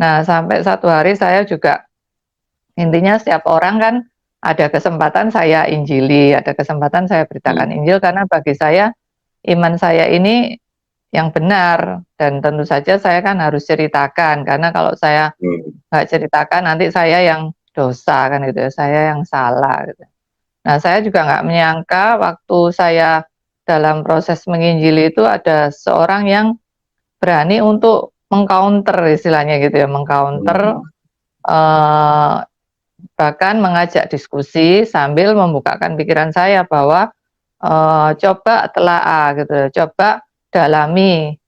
Nah, sampai satu hari saya juga intinya setiap orang kan ada kesempatan saya injili, ada kesempatan saya beritakan Injil karena bagi saya iman saya ini yang benar dan tentu saja saya kan harus ceritakan karena kalau saya nggak ceritakan nanti saya yang dosa kan gitu ya, saya yang salah gitu. Nah, saya juga nggak menyangka waktu saya dalam proses menginjili itu ada seorang yang berani untuk mengcounter istilahnya gitu ya, mengcounter eh, bahkan mengajak diskusi sambil membukakan pikiran saya bahwa coba telaah gitu, coba dalami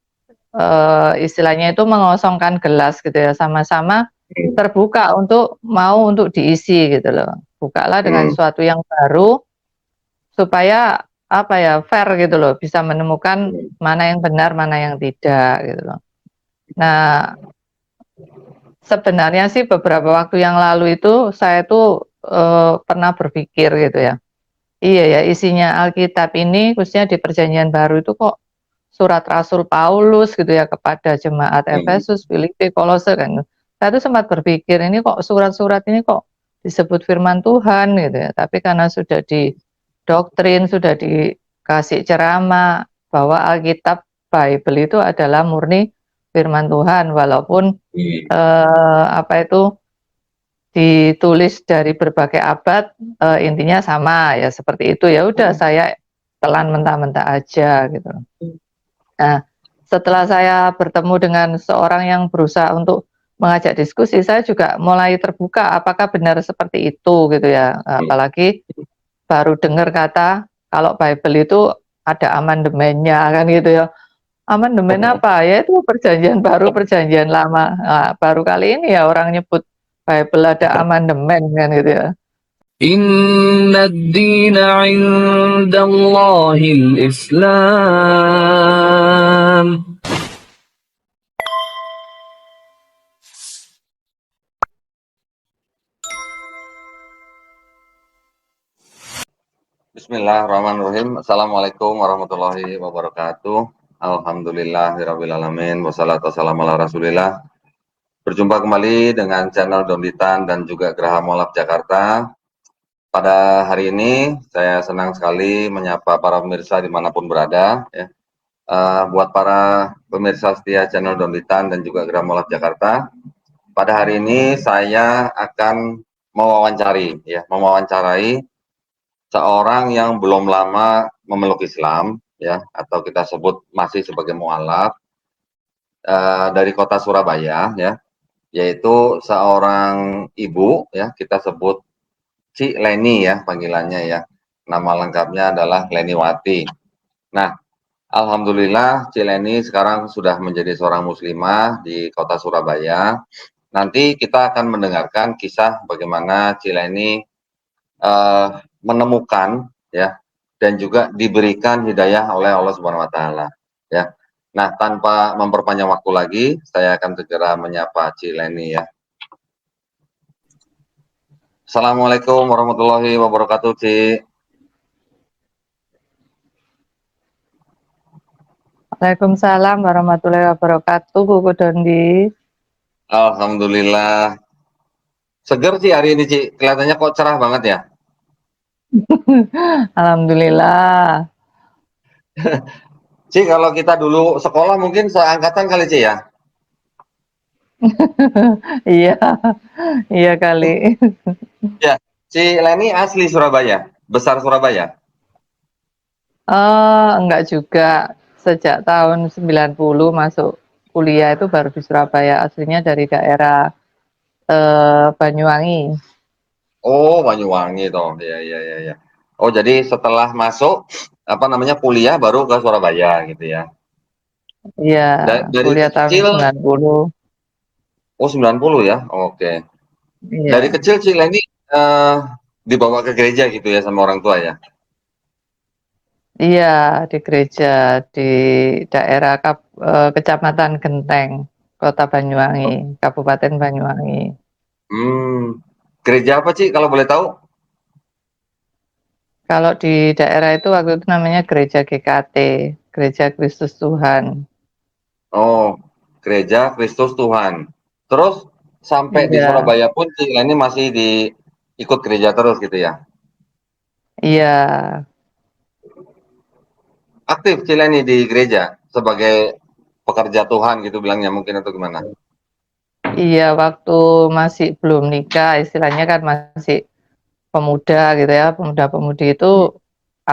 istilahnya itu mengosongkan gelas gitu ya, sama-sama terbuka untuk mau untuk diisi gitu loh. Bukalah dengan sesuatu yang baru supaya apa ya fair gitu loh, bisa menemukan mana yang benar, mana yang tidak gitu loh. Nah, sebenarnya sih beberapa waktu yang lalu itu saya tuh pernah berpikir gitu ya. Iya ya, isinya Alkitab ini khususnya di Perjanjian Baru itu kok surat Rasul Paulus gitu ya kepada jemaat Efesus, Filipi, Kolose kan. Saya tuh sempat berpikir ini kok surat-surat ini kok disebut firman Tuhan gitu ya. Tapi karena sudah didoktrin, sudah dikasih ceramah bahwa Alkitab Bible itu adalah murni firman Tuhan walaupun apa itu ditulis dari berbagai abad intinya sama ya seperti itu ya udah saya telan mentah-mentah aja gitu. Nah, setelah saya bertemu dengan seorang yang berusaha untuk mengajak diskusi, saya juga mulai terbuka apakah benar seperti itu gitu ya. Apalagi baru dengar kata kalau Bible itu ada amandemennya kan gitu ya. Amandemen apa? Ya itu perjanjian baru, perjanjian lama. Nah, baru kali ini ya orang nyebut Bible ada amandemen kan gitu ya. Inna ad-dina 'inda Allahil Islam. Bismillahirrahmanirrahim. Assalamualaikum warahmatullahi wabarakatuh. Alhamdulillahirrabbilalamin. Wassalatu wassalamu ala rasulillah. Berjumpa kembali dengan channel Donditan dan juga Geraha Molaf Jakarta. Pada hari ini saya senang sekali menyapa para pemirsa dimanapun berada. Ya. Buat para pemirsa setia channel Donditan dan juga Geraha Molaf Jakarta, pada hari ini saya akan mewawancarai seorang yang belum lama memeluk Islam, ya, atau kita sebut masih sebagai mualaf, dari kota Surabaya, ya, yaitu seorang ibu, ya, kita sebut Ci Leni, ya, panggilannya, ya. Nama lengkapnya adalah Leniwati. Nah, alhamdulillah Ci Leni sekarang sudah menjadi seorang muslimah di kota Surabaya. Nanti kita akan mendengarkan kisah bagaimana Ci Leni menemukan, ya, dan juga diberikan hidayah oleh Allah Subhanahu wa taala, ya. Nah, tanpa memperpanjang waktu lagi, saya akan segera menyapa Ci Leni, ya. Assalamualaikum warahmatullahi wabarakatuh, Ci. Waalaikumsalam warahmatullahi wabarakatuh, Kuku Dondi. Alhamdulillah. Seger Ci hari ini, Ci. Kelihatannya kok cerah banget ya. Alhamdulillah. Ci, kalau kita dulu sekolah mungkin seangkatan kali, Ci, ya? Iya, iya kali. Ya, Ci Leni asli Surabaya, besar Surabaya. Enggak juga. Sejak tahun 90 masuk kuliah itu baru di Surabaya. Aslinya dari daerah Banyuwangi. Oh, Banyuwangi toh. Ya, ya, ya, ya. Oh, jadi setelah masuk apa namanya kuliah baru ke Surabaya gitu ya. Iya, Dari kuliah tahun kecil 90. oh 90 ya. Oke. Dari Iya. kecil Cileni dibawa ke gereja gitu ya sama orang tua ya. Iya, di gereja di daerah Kecamatan Genteng, Kota Banyuwangi, Kabupaten Banyuwangi. Gereja apa sih kalau boleh tahu? Kalau di daerah itu waktu itu namanya Gereja GKT, Gereja Kristus Tuhan. Oh, Gereja Kristus Tuhan. Terus sampai di Iya, Surabaya pun Cileni masih ikut gereja terus gitu ya? iya, Aktif Cileni di gereja sebagai pekerja Tuhan gitu bilangnya mungkin atau gimana? iya. Waktu masih belum nikah, istilahnya kan masih pemuda gitu ya, pemuda-pemudi itu Hmm,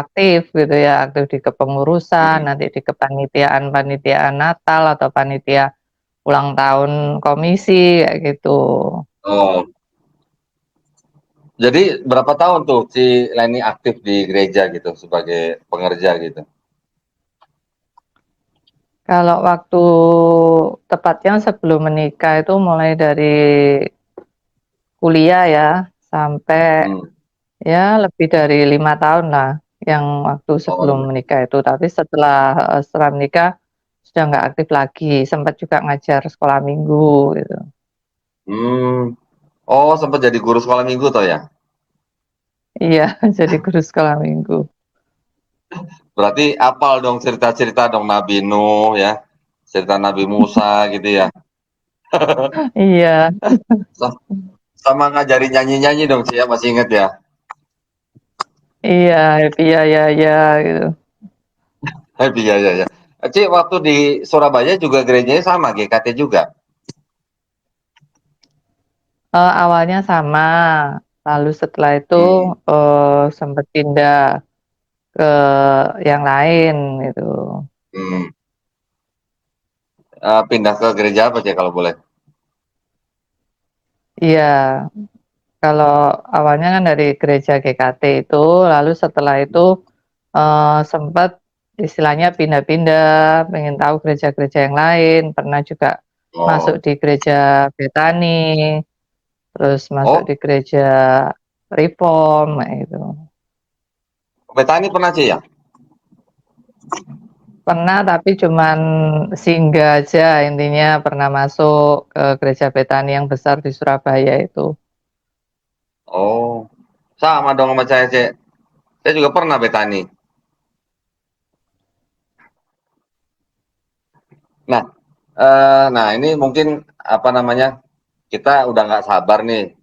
aktif gitu ya, aktif di kepengurusan, mhm. nanti di kepanitiaan-panitiaan Natal atau panitia ulang tahun komisi kayak gitu. Oh, jadi berapa tahun tuh Cileni aktif di gereja gitu sebagai pengerja gitu? Kalau waktu tepatnya sebelum menikah itu mulai dari kuliah ya, sampai Hmm. ya lebih dari 5 tahun lah yang waktu Oh, sebelum menikah itu. Tapi setelah menikah sudah nggak aktif lagi, sempat juga ngajar sekolah minggu gitu. hmm. Oh, sempat jadi guru sekolah minggu toh ya? Iya, jadi guru sekolah minggu. Berarti apal dong cerita-cerita dong Nabi Nuh ya, cerita Nabi Musa gitu ya. Iya, Sa- Sama ngajarin nyanyi-nyanyi dong Ci ya, masih inget ya? iya, happy ya ya ya gitu. Iya, iya, iya. Ci, waktu di Surabaya juga gerejanya sama, GKT juga? Awalnya sama, lalu setelah itu, Hmm, sempet pindah ke yang lain gitu. hmm. Pindah ke gereja apa Ci kalau boleh? Iya, kalau awalnya kan dari gereja GKT itu, lalu setelah itu, sempet istilahnya pindah-pindah, pengen tahu gereja-gereja yang lain, pernah juga masuk Oh, di gereja Betani, terus masuk oh, di gereja Reform, kayak gitu. Betani pernah Ci ya? Pernah, tapi cuman singgah aja, intinya pernah masuk ke gereja Betani yang besar di Surabaya itu. Oh, sama dong sama saya Ci. Saya juga pernah Betani. Nah, nah ini mungkin apa namanya, kita udah nggak sabar nih,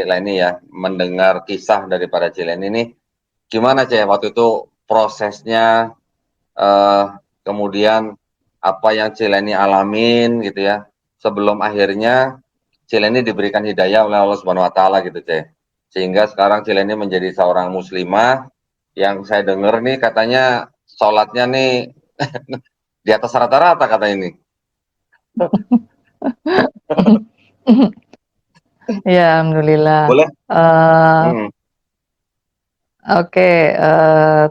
Leni ya, mendengar kisah daripada Leni ini. Gimana waktu itu prosesnya, eh, kemudian apa yang Leni alamin gitu ya, sebelum akhirnya Leni diberikan hidayah oleh Allah Subhanahu Wa Taala gitu sehingga sekarang Leni menjadi seorang muslimah yang saya dengar nih katanya sholatnya nih di atas rata-rata kata ini. Ya, alhamdulillah. Boleh? Eee, Hmm, oke,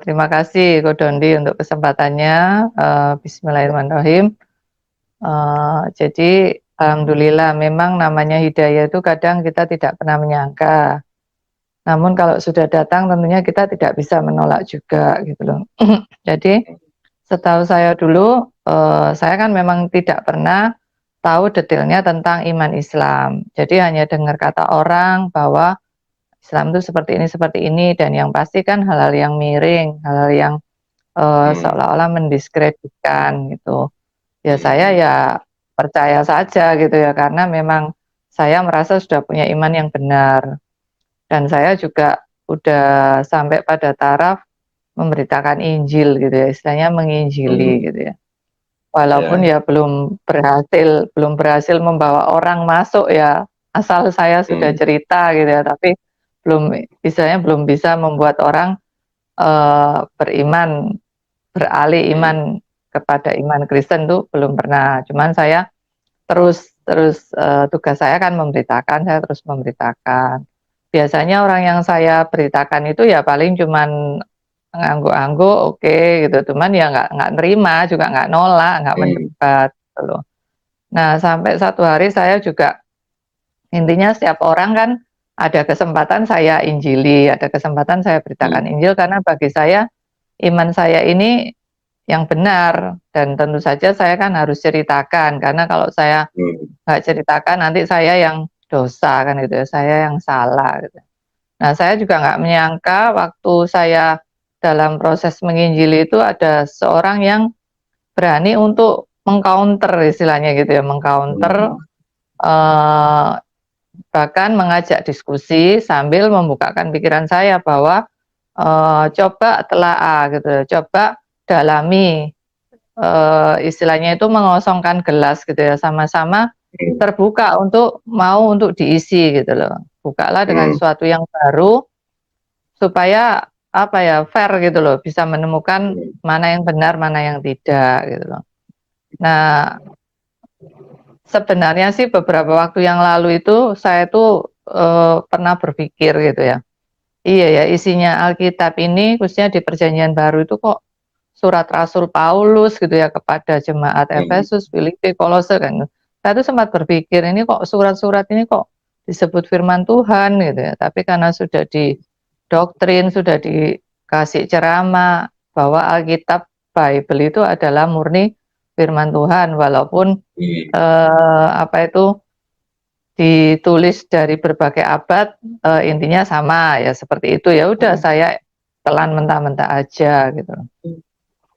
terima kasih Ko Dondi untuk kesempatannya, bismillahirrahmanirrahim. Jadi alhamdulillah memang namanya hidayah itu kadang kita tidak pernah menyangka, namun kalau sudah datang tentunya kita tidak bisa menolak juga gitu loh. Jadi setahu saya dulu, saya kan memang tidak pernah tahu detailnya tentang iman Islam. Jadi hanya dengar kata orang bahwa Islam itu seperti ini, dan yang pasti kan hal-hal yang miring, hal-hal yang, hmm, seolah-olah mendiskreditkan gitu. Ya saya hmm, ya percaya saja gitu ya, karena memang saya merasa sudah punya iman yang benar, dan saya juga udah sampai pada taraf memberitakan Injil gitu ya, istilahnya menginjili hmm, gitu ya. Walaupun ya, ya belum berhasil membawa orang masuk ya, asal saya sudah hmm, cerita gitu ya, tapi belum istilahnya belum bisa membuat orang, beriman, beralih hmm, iman kepada iman Kristen tuh belum pernah. Cuman saya terus terus, tugas saya kan memberitakan, saya terus memberitakan. Biasanya orang yang saya beritakan itu ya paling cuman ngangguk-ngangguk, oke gitu, cuman ya nggak nerima, juga nggak nolak, nggak hmm, mendebat gitu loh. Nah, sampai satu hari saya juga intinya setiap orang kan ada kesempatan saya injili, ada kesempatan saya beritakan hmm, Injil, karena bagi saya iman saya ini yang benar, dan tentu saja saya kan harus ceritakan, karena kalau saya hmm, nggak ceritakan nanti saya yang dosa kan gitu ya, saya yang salah gitu. Nah, saya juga nggak menyangka waktu saya dalam proses menginjili itu ada seorang yang berani untuk meng-counter istilahnya gitu ya, hmm, meng-counter, eh, bahkan mengajak diskusi sambil membukakan pikiran saya bahwa coba telaah gitu, coba dalami, istilahnya itu mengosongkan gelas gitu ya, sama-sama terbuka untuk diisi gitu loh. Bukalah dengan sesuatu yang baru supaya apa ya, fair gitu loh, bisa menemukan mana yang benar, mana yang tidak gitu loh. Nah, sebenarnya sih beberapa waktu yang lalu itu saya tuh pernah berpikir gitu ya. Iya ya, isinya Alkitab ini khususnya di Perjanjian Baru itu kok surat Rasul Paulus gitu ya kepada jemaat Efesus, Filipi, Kolose kan. Saya tuh sempat berpikir ini kok surat-surat ini kok disebut firman Tuhan gitu ya. Tapi karena sudah didoktrin, sudah dikasih ceramah bahwa Alkitab Bible itu adalah murni firman Tuhan, walaupun apa itu ditulis dari berbagai abad, intinya sama ya, seperti itu. Ya udah, saya telan mentah-mentah aja gitu.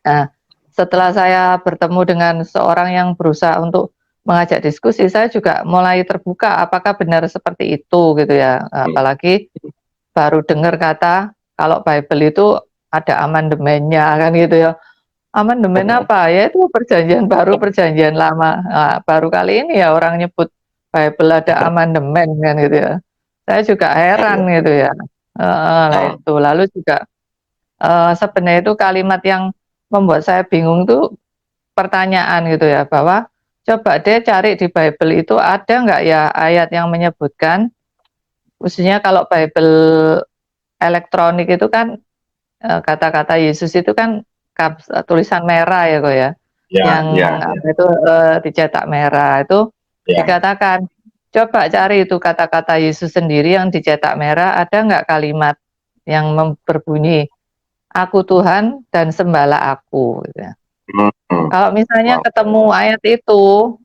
Nah, setelah saya bertemu dengan seorang yang berusaha untuk mengajak diskusi, saya juga mulai terbuka apakah benar seperti itu gitu ya. Apalagi baru dengar kata kalau Bible itu ada amandemennya kan gitu ya. Amandemen apa? Ya itu perjanjian baru, perjanjian lama. Nah, baru kali ini ya orang nyebut Bible ada amandemen kan gitu ya. Saya juga heran gitu ya. Nah itu lalu juga sebenarnya itu kalimat yang membuat saya bingung tuh pertanyaan gitu ya, bahwa coba deh cari di Bible itu ada nggak ya ayat yang menyebutkan, khususnya kalau Bible elektronik itu kan kata-kata Yesus itu kan tulisan merah ya kok ya, yang apa itu dicetak merah itu dikatakan coba cari itu kata-kata Yesus sendiri yang dicetak merah, ada nggak kalimat yang berbunyi aku Tuhan dan sembahlah aku gitu ya. Kalau misalnya ketemu ayat itu,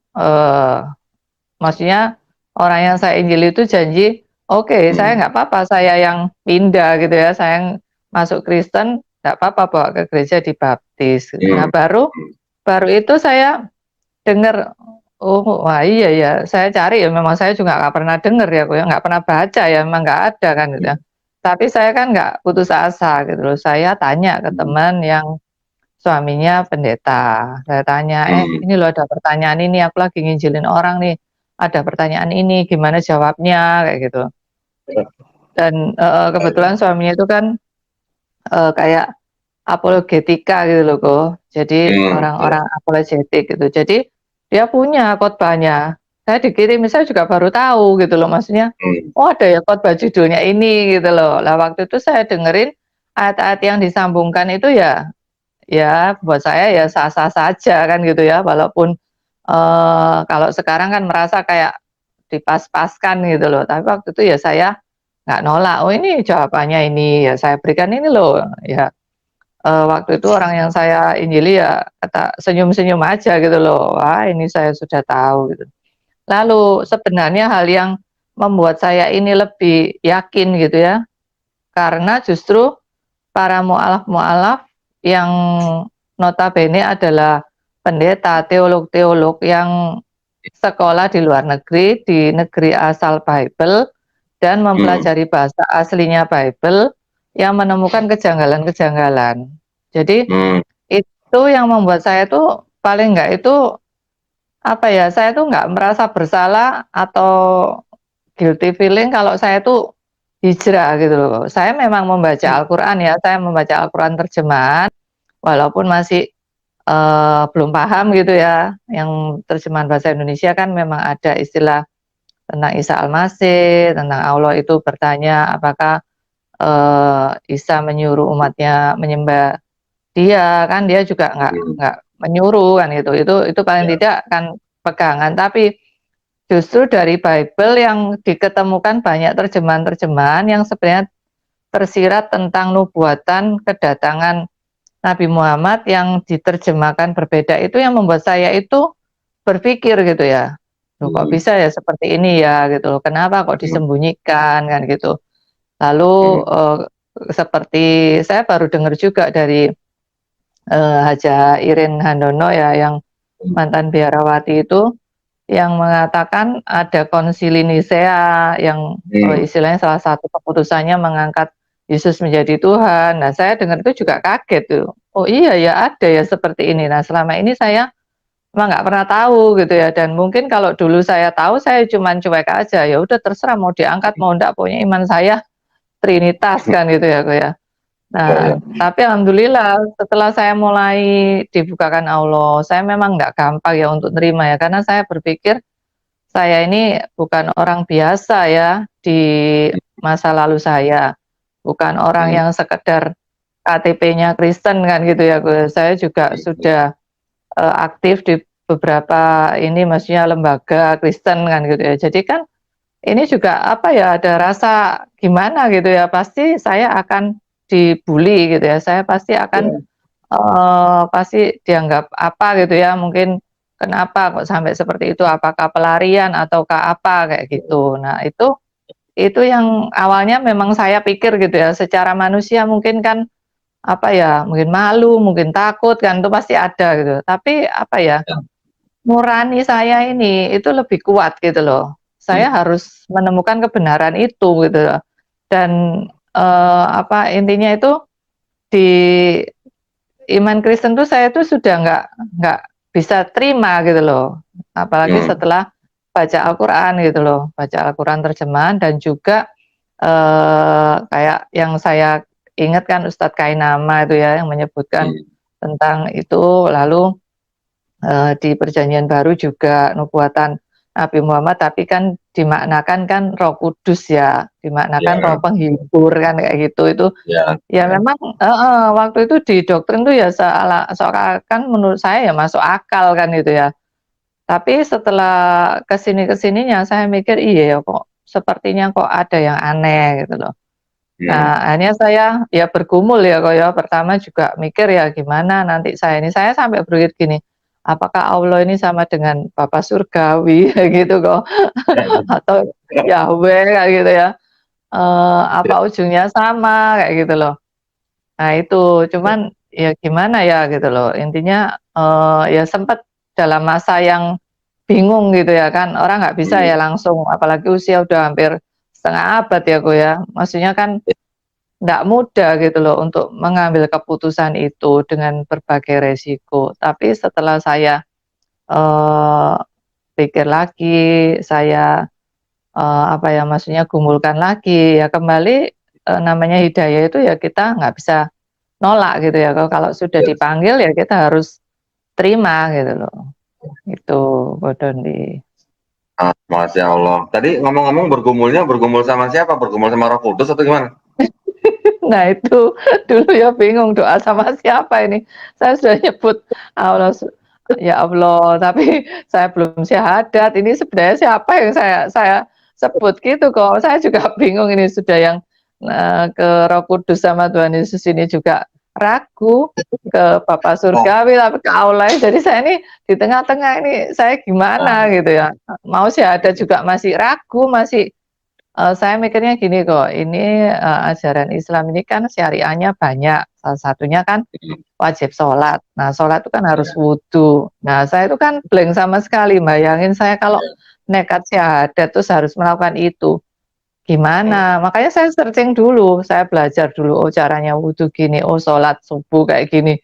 maksudnya orang yang saya injili itu janji, oke, saya nggak apa-apa, saya yang pindah gitu ya, saya yang masuk Kristen, nggak apa-apa bawa ke gereja dibaptis. Gitu. Nah baru itu saya dengar, oh wah iya ya, saya cari ya, memang saya juga nggak pernah dengar ya, nggak pernah baca ya, memang nggak ada kan gitu ya. Tapi saya kan nggak putus asa gitu loh, saya tanya ke teman yang suaminya pendeta, saya tanya, ini loh ada pertanyaan ini, aku lagi nginjilin orang nih, ada pertanyaan ini, gimana jawabnya, kayak gitu. Dan kebetulan suaminya itu kan kayak apologetika gitu loh kok, jadi orang-orang apologetik gitu, jadi dia punya khotbahnya, saya dikirim, saya juga baru tahu gitu loh, maksudnya, oh ada ya khotbah judulnya ini gitu loh. Lah waktu itu saya dengerin ayat-ayat yang disambungkan itu ya buat saya ya sah-sah saja kan gitu ya, walaupun kalau sekarang kan merasa kayak dipas-paskan gitu loh, tapi waktu itu ya saya nggak nolak, oh ini jawabannya ini, ya saya berikan ini loh ya. Waktu itu orang yang saya injili ya kata senyum-senyum aja gitu loh, wah ini saya sudah tahu gitu. Lalu sebenarnya hal yang membuat saya ini lebih yakin gitu ya, karena justru para mu'alaf-mu'alaf yang notabene adalah pendeta, teolog-teolog yang sekolah di luar negeri, di negeri asal Bible, dan mempelajari bahasa aslinya Bible, yang menemukan kejanggalan-kejanggalan. Jadi itu yang membuat saya tuh paling enggak itu apa ya, saya tuh nggak merasa bersalah atau guilty feeling kalau saya tuh hijrah gitu loh. Saya memang membaca Al-Quran ya, saya membaca Al-Quran terjemahan, walaupun masih belum paham gitu ya. Yang terjemahan bahasa Indonesia kan memang ada istilah tentang Isa Al-Masih, tentang Allah itu bertanya apakah Isa menyuruh umatnya menyembah dia, kan dia juga nggak menyuruh kan gitu. Itu paling tidak kan pegangan, tapi justru dari Bible yang diketemukan banyak terjemahan-terjemahan yang sebenarnya tersirat tentang nubuatan kedatangan Nabi Muhammad yang diterjemahkan berbeda, itu yang membuat saya itu berpikir gitu ya, loh kok bisa ya seperti ini ya gitu loh, kenapa kok disembunyikan kan gitu. Lalu seperti saya baru dengar juga dari Haja Irin Handono ya, yang mantan biarawati itu, yang mengatakan ada Konsili Nisea yang istilahnya salah satu keputusannya mengangkat Yesus menjadi Tuhan. Nah, saya dengar itu juga kaget tuh. Oh iya ya, ada ya seperti ini. Nah, selama ini saya emang nggak pernah tahu gitu ya. Dan mungkin kalau dulu saya tahu, saya cuman cuek aja. Ya udah terserah mau diangkat mau enggak, pokoknya iman saya Trinitas kan gitu ya, Kak ya. Ya, Nah, tapi alhamdulillah setelah saya mulai dibukakan Allah, saya memang nggak gampang ya untuk nerima ya, karena saya berpikir saya ini bukan orang biasa ya di masa lalu saya, bukan orang yang sekedar KTP-nya Kristen kan gitu ya. Saya juga sudah aktif di beberapa ini maksudnya lembaga Kristen kan gitu ya. Jadi kan ini juga apa ya, ada rasa gimana gitu ya, pasti saya akan dibully gitu ya, saya pasti akan pasti dianggap apa gitu ya, mungkin kenapa kok sampai seperti itu, apakah pelarian ataukah apa kayak gitu. Nah itu yang awalnya memang saya pikir gitu ya, secara manusia mungkin kan apa ya, mungkin malu, mungkin takut kan, itu pasti ada gitu. Tapi apa ya, nurani saya ini itu lebih kuat gitu loh. Saya harus menemukan kebenaran itu gitu loh. Dan apa intinya itu di iman Kristen tuh saya tuh sudah nggak bisa terima gitu loh. Apalagi setelah baca Al-Quran gitu loh, baca Al-Quran terjemahan dan juga kayak yang saya ingat kan Ustadz Kainama itu ya yang menyebutkan tentang itu, lalu di Perjanjian Baru juga nubuatan Nabi Muhammad, tapi kan dimaknakan kan Roh Kudus ya, dimaknakan Roh Penghibur kan kayak gitu. Itu ya memang waktu itu di doktrin tuh ya seakan menurut saya ya masuk akal kan gitu ya. Tapi setelah kesininya saya mikir iya ya kok sepertinya kok ada yang aneh gitu loh. Nah akhirnya saya ya bergumul ya kok ya, pertama juga mikir ya gimana nanti saya ini, saya sampai berpikir gini, apakah Allah ini sama dengan Bapa Surgawi gitu kok atau Yahweh kayak gitu ya, apa ujungnya sama kayak gitu loh. Nah itu cuman ya gimana ya gitu loh, intinya ya sempat dalam masa yang bingung gitu ya kan, orang nggak bisa ya langsung, apalagi usia udah hampir setengah abad ya kok ya, maksudnya kan nggak mudah gitu loh untuk mengambil keputusan itu dengan berbagai resiko. Tapi setelah saya pikir lagi, saya apa ya, maksudnya gumulkan lagi, ya kembali namanya hidayah itu ya kita nggak bisa nolak gitu ya. Kalau sudah dipanggil ya kita harus terima gitu loh. Itu Bodondi. Masya Allah. Tadi ngomong-ngomong bergumul sama siapa? Bergumul sama Roh Kudus atau gimana? Nah itu dulu ya bingung doa sama siapa ini. Saya sudah nyebut Allah, ya Allah, tapi saya belum syahadat. Ini sebenarnya siapa yang saya sebut gitu kok. Saya juga bingung ini sudah yang ke Roh Kudus sama Tuhan Yesus ini juga ragu, ke Bapa Surgawi tapi ke Allah. Jadi saya ini di tengah-tengah ini saya gimana gitu ya. Mau syahadat juga masih ragu, masih saya mikirnya gini kok, ini ajaran Islam ini kan syariahnya banyak, salah satunya kan wajib sholat. Nah sholat itu kan harus wudhu. Nah saya itu kan blank sama sekali, bayangin saya kalau nekat syahadat terus harus melakukan itu. Gimana? Makanya saya searching dulu, saya belajar dulu, oh caranya wudhu gini, oh sholat subuh kayak gini.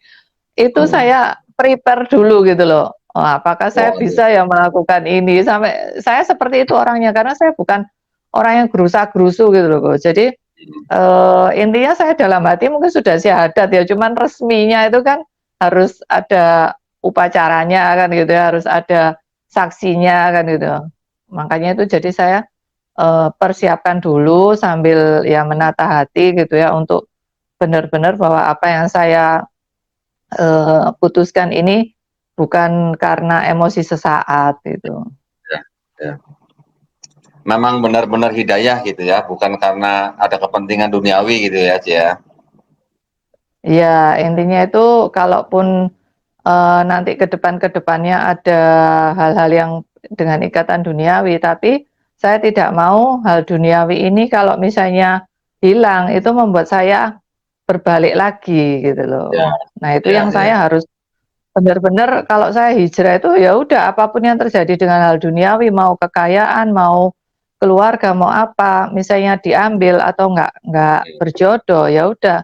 Itu saya prepare dulu gitu loh. Oh, apakah saya bisa ya melakukan ini? Sampai saya seperti itu orangnya, karena saya bukan orang yang gerusa-gerusu gitu loh. Jadi intinya saya dalam hati mungkin sudah syahadat ya, cuman resminya itu kan harus ada upacaranya kan gitu ya, harus ada saksinya kan gitu. Makanya itu jadi saya persiapkan dulu sambil ya menata hati gitu ya, untuk benar-benar bahwa apa yang saya putuskan ini bukan karena emosi sesaat gitu. Ya. Memang benar-benar hidayah gitu ya, bukan karena ada kepentingan duniawi gitu ya, Cia. Ya intinya itu kalaupun nanti ke depannya ada hal-hal yang dengan ikatan duniawi, tapi saya tidak mau hal duniawi ini kalau misalnya hilang itu membuat saya berbalik lagi gitu loh. Nah itu yang saya harus benar-benar kalau saya hijrah itu ya udah apapun yang terjadi dengan hal duniawi, mau kekayaan, mau keluarga, mau apa, misalnya diambil atau nggak berjodoh, ya udah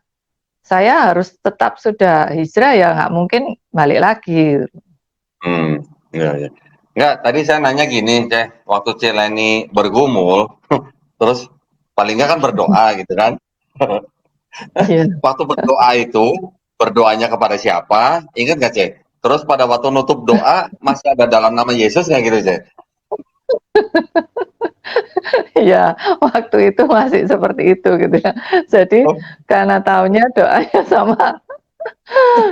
saya harus tetap sudah hijrah ya nggak mungkin balik lagi. Iya, iya. Enggak, tadi saya nanya gini, waktu Leni bergumul, terus paling nggak kan berdoa gitu kan. Iya. Waktu berdoa itu, berdoanya kepada siapa? Ingat nggak, Ceh? Terus pada waktu nutup doa, masih ada dalam nama Yesus nggak gitu, Ceh? Ya, waktu itu masih seperti itu gitu ya. Jadi Oh, karena taunya doanya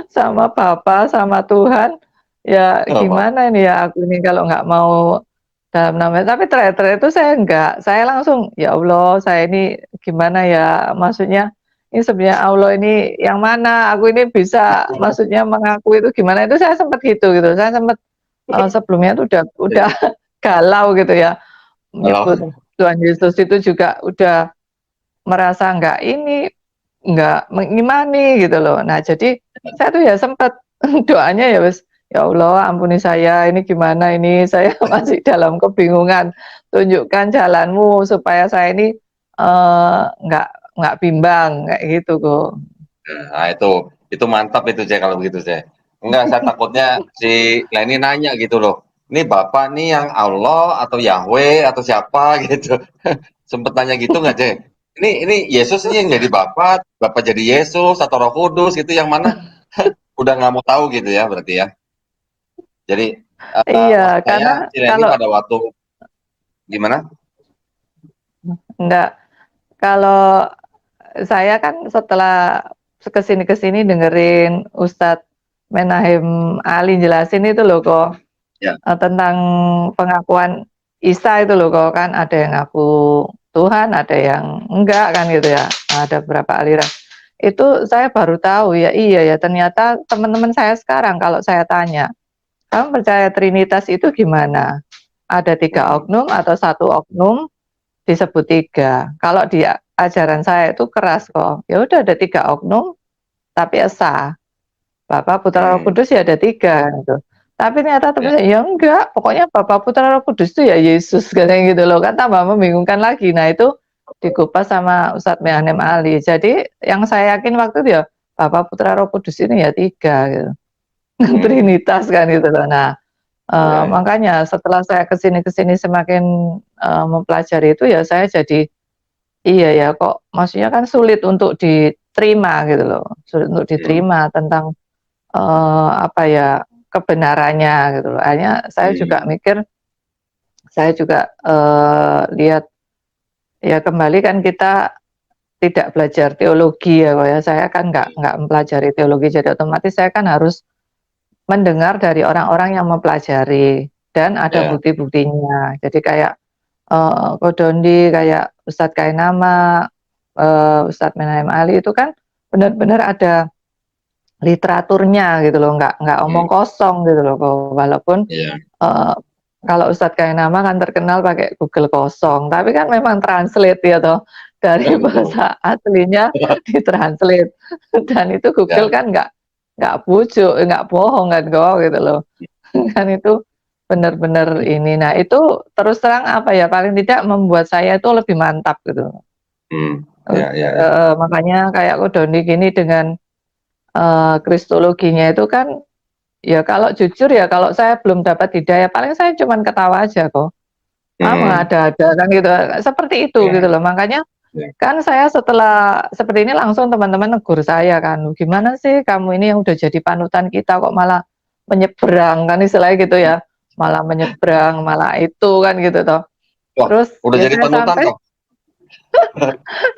sama Bapa, sama Tuhan, ya apa? gimana ini ya aku ini kalau nggak mau dalam namanya. Tapi terakhir itu saya enggak, saya langsung ya Allah saya ini gimana ya, maksudnya ini sebenarnya Allah ini yang mana, aku ini bisa maksudnya mengaku itu gimana, itu saya sempat gitu gitu, saya sempat sebelumnya itu udah galau gitu ya, menyebut Halo? Tuhan Yesus itu juga udah merasa nggak mengimani gitu loh. Nah jadi saya tuh ya sempat doanya ya wis, ya Allah ampuni saya ini gimana ini saya masih dalam kebingungan, tunjukkan jalanmu supaya saya ini nggak bimbang kayak gitu kok. Nah, itu mantap itu, Ceh, kalau begitu, Ceh. Enggak, saya takutnya si Leni nanya gitu loh. Ini Bapak nih yang Allah atau Yahweh atau siapa gitu. Sempet nanya gitu nggak, Ceh? Ini Yesus ini yang jadi Bapak, Bapak jadi Yesus atau Roh Kudus gitu yang mana? Udah nggak mau tahu gitu ya berarti ya. Jadi Iya maksud karena saya si Leni kalau pada waktu gimana? enggak, kalau saya kan setelah kesini dengerin Ustadz Menahem Ali jelasin itu loh kok, Ya. tentang pengakuan Isa itu loh kok, kan ada yang ngaku Tuhan, ada yang enggak kan gitu ya, ada beberapa aliran. Itu saya baru tahu ya, iya ya ternyata teman-teman saya sekarang kalau saya tanya, "Kamu percaya Trinitas itu gimana? Ada 3 oknum atau 1 oknum disebut 3?" Kalau di ajaran saya itu keras kok, ya udah ada 3 oknum tapi esa. Bapa, Putra, Roh Hmm. Kudus ya ada 3 gitu. Tapi ternyata Ya. temen saya, "Ya enggak, pokoknya Bapa, Putra, Roh Kudus itu ya Yesus," katanya gitu loh, kan tambah membingungkan lagi. Nah itu dikupas sama Ustadz Menahem Ali. Jadi yang saya yakin waktu itu ya Bapa, Putra, Roh Kudus ini ya 3 gitu. Hmm. Trinitas kan gitu loh. Nah, Ya, ya. makanya setelah saya kesini semakin, mempelajari itu ya saya jadi, iya ya kok maksudnya kan sulit untuk diterima gitu loh, sulit untuk Hmm. diterima tentang apa ya, kebenarannya gitu loh. Akhirnya saya juga Hmm. mikir, saya juga, lihat ya kembali kan kita tidak belajar teologi ya kok ya, saya kan nggak mempelajari teologi, jadi otomatis saya kan harus mendengar dari orang-orang yang mempelajari dan ada Ya. bukti-buktinya. Jadi kayak, Kodondi, kayak Ustadz Kainama, Ustadz Menahem Ali itu kan benar-benar ada literaturnya gitu loh, nggak omong Hmm. kosong gitu loh, walaupun, Iya. eee, kalau Ustadz Kainama kan terkenal pakai Google kosong, tapi kan memang translate ya toh, dari Betul. bahasa aslinya ditranslate dan itu Google Ya. kan nggak bujuk, nggak bohong kan kok gitu loh. Kan itu benar-benar ini. Nah itu terus terang apa ya, paling tidak membuat saya itu lebih mantap gitu. Hmm. Ya, ya, ya. Makanya kayak Kodoni gini dengan kristologinya itu kan, ya kalau jujur ya kalau saya belum dapat hidayah paling saya cuman ketawa aja kok, Hmm. mengada-ada kan gitu, seperti itu Ya, gitu loh. Makanya ya. kan saya setelah seperti ini langsung teman-teman negur saya kan, "Gimana sih kamu ini yang udah jadi panutan kita kok malah menyeberang," kan istilahnya gitu ya, malah menyeberang, malah itu kan gitu toh. Wah, Terus udah ya jadi saya panutan sampai toh?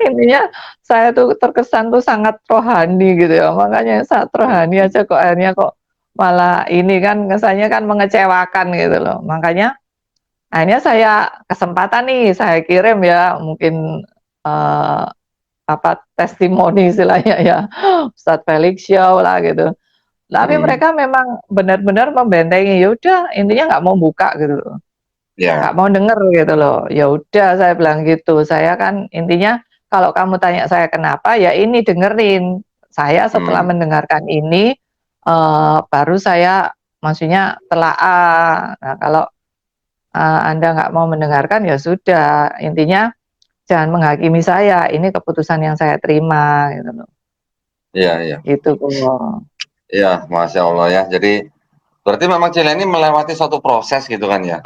intinya saya tuh terkesan tuh sangat rohani gitu ya, makanya sangat rohani Hmm. aja kok akhirnya kok malah ini kan kesannya kan mengecewakan gitu loh. Makanya akhirnya saya kesempatan nih saya kirim ya mungkin, eee, apa, testimoni istilahnya ya, Ustadz Felix Show lah gitu. Tapi Hmm. mereka memang benar-benar membentengi, ya udah intinya nggak mau buka gitu loh, nggak Ya. mau denger gitu loh. Ya udah saya bilang gitu, saya kan intinya kalau kamu tanya saya kenapa, ya ini dengerin. Saya setelah Hmm. mendengarkan ini, baru saya maksudnya telaah. Nah, kalau Anda nggak mau mendengarkan ya sudah, intinya jangan menghakimi saya, ini keputusan yang saya terima gitu loh. Iya, iya. Gitu kok. Iya, Masya Allah ya. Jadi berarti memang si Leni melewati suatu proses gitu kan ya.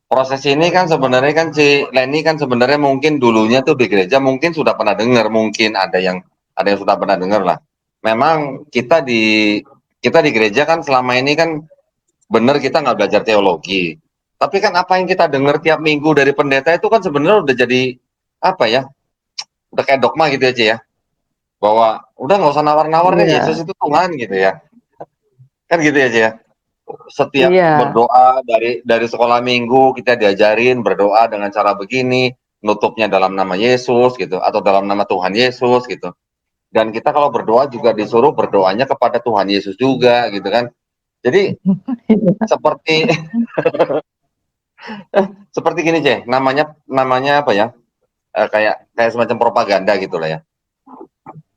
Proses ini kan sebenarnya kan si Leni kan sebenarnya mungkin dulunya tuh di gereja mungkin sudah pernah dengar, mungkin ada yang sudah pernah dengar lah. Memang kita di gereja kan selama ini kan benar kita nggak belajar teologi. Tapi kan apa yang kita dengar tiap minggu dari pendeta itu kan sebenarnya udah jadi apa ya? Udah kayak dogma gitu aja ya. Bahwa udah nggak usah nawar-nawar deh, Iya, Yesus itu Tuhan gitu ya. Kan gitu aja ya. Setiap iya, berdoa dari sekolah minggu kita diajarin berdoa dengan cara begini, nutupnya dalam nama Yesus gitu atau dalam nama Tuhan Yesus gitu. Dan kita kalau berdoa juga disuruh berdoanya kepada Tuhan Yesus juga gitu kan. Jadi seperti seperti gini Ceh, namanya apa ya? Kayak kayak semacam propaganda gitu lah ya.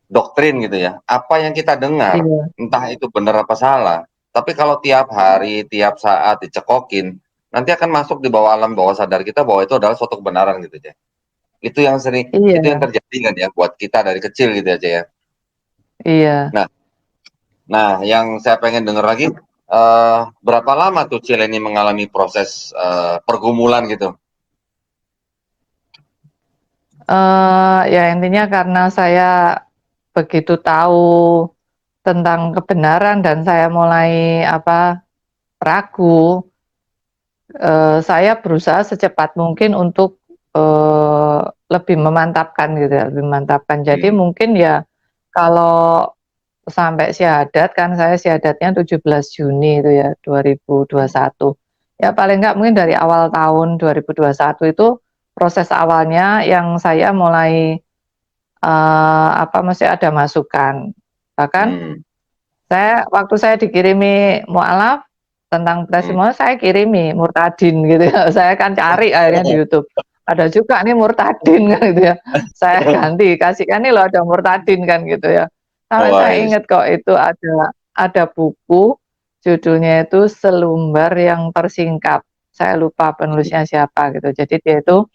Doktrin gitu ya. Apa yang kita dengar, iya. entah itu benar apa salah, tapi kalau tiap hari, tiap saat dicekokin, nanti akan masuk di bawah alam bawah sadar kita bahwa itu adalah suatu kebenaran gitu ya. Itu yang Iya, terjadi kan ya buat kita dari kecil gitu aja ya. iya. Nah, nah yang saya pengen dengar lagi, berapa lama tuh Cileni mengalami proses pergumulan gitu? Ya intinya karena saya begitu tahu tentang kebenaran dan saya mulai ragu, saya berusaha secepat mungkin untuk lebih memantapkan gitu ya, lebih memantapkan. Jadi Hmm. mungkin ya kalau sampai syahadat kan saya syahadatnya 17 Juni itu ya 2021. Ya paling nggak mungkin dari awal tahun 2021 itu proses awalnya yang saya mulai masih ada masukan. Bahkan Hmm. waktu saya dikirimi mualaf tentang Hmm. testimoni saya kirimi murtadin gitu ya. Saya kan cari akhirnya di YouTube. Ada juga nih murtadin kan gitu ya. Saya ganti, kasihkan nih loh ada murtadin kan gitu ya. Sampai saya Wah, ingat kok itu ada buku judulnya itu Selumbar yang Tersingkap. Saya lupa penulisnya siapa gitu. Jadi dia itu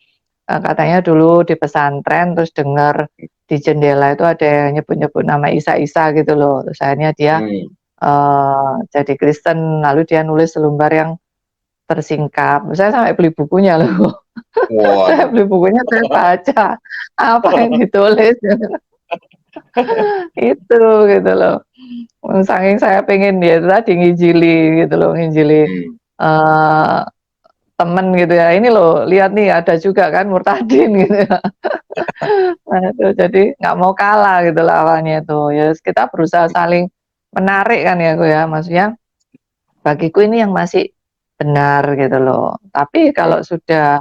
katanya dulu di pesantren terus dengar di jendela itu ada yang nyebut-nyebut nama Isa-Isa gitu loh. Terus akhirnya dia hmm. jadi Kristen, lalu dia nulis selembar yang tersingkap. Saya sampai beli bukunya loh. Saya Waduh. beli bukunya, saya baca apa yang ditulis. Itu gitu loh. Saking saya pengen dia itu tadi ngijili gitu loh, ngijili Hmm. eh temen gitu ya. Ini loh, lihat nih ada juga kan murtadin gitu ya. Nah, itu jadi nggak mau kalah gitu lah awalnya itu. Ya kita berusaha saling menarik kan ya, ya. Maksudnya bagiku ini yang masih benar gitu loh. Tapi Hmm. kalau sudah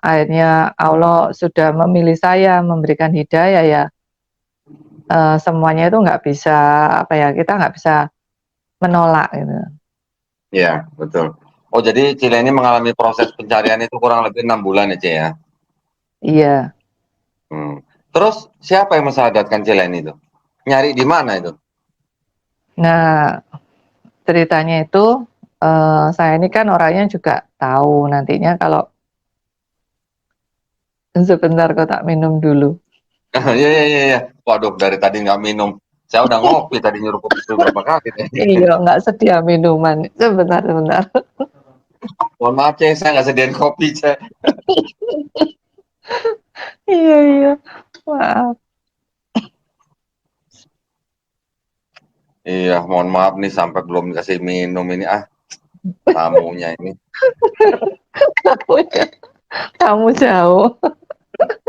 akhirnya Allah sudah memilih saya, memberikan hidayah ya, semuanya itu nggak bisa kita nggak bisa menolak gitu. Iya, betul. Oh, jadi Cile ini mengalami proses pencarian itu kurang lebih 6 bulan ya, Ce, ya? Iya. Hmm. Terus siapa yang mensahadatkan Cile ini tuh? Nyari di mana itu? Nah, ceritanya itu saya ini kan orangnya juga tahu nantinya kalau sebentar kok tak minum dulu. Iya, iya, iya, iya. Waduh, dari tadi nggak minum. Saya udah ngopi tadi nyuruh kopi beberapa kali. Iya, nggak sedia minuman. Sebentar, sebentar. Mohon maaf, Ce, saya nggak sediain kopi, Ce. Iya, iya. Maaf. Iya, mohon maaf nih sampai belum dikasih minum ini. Tamunya ini. Kamu, kamu jauh.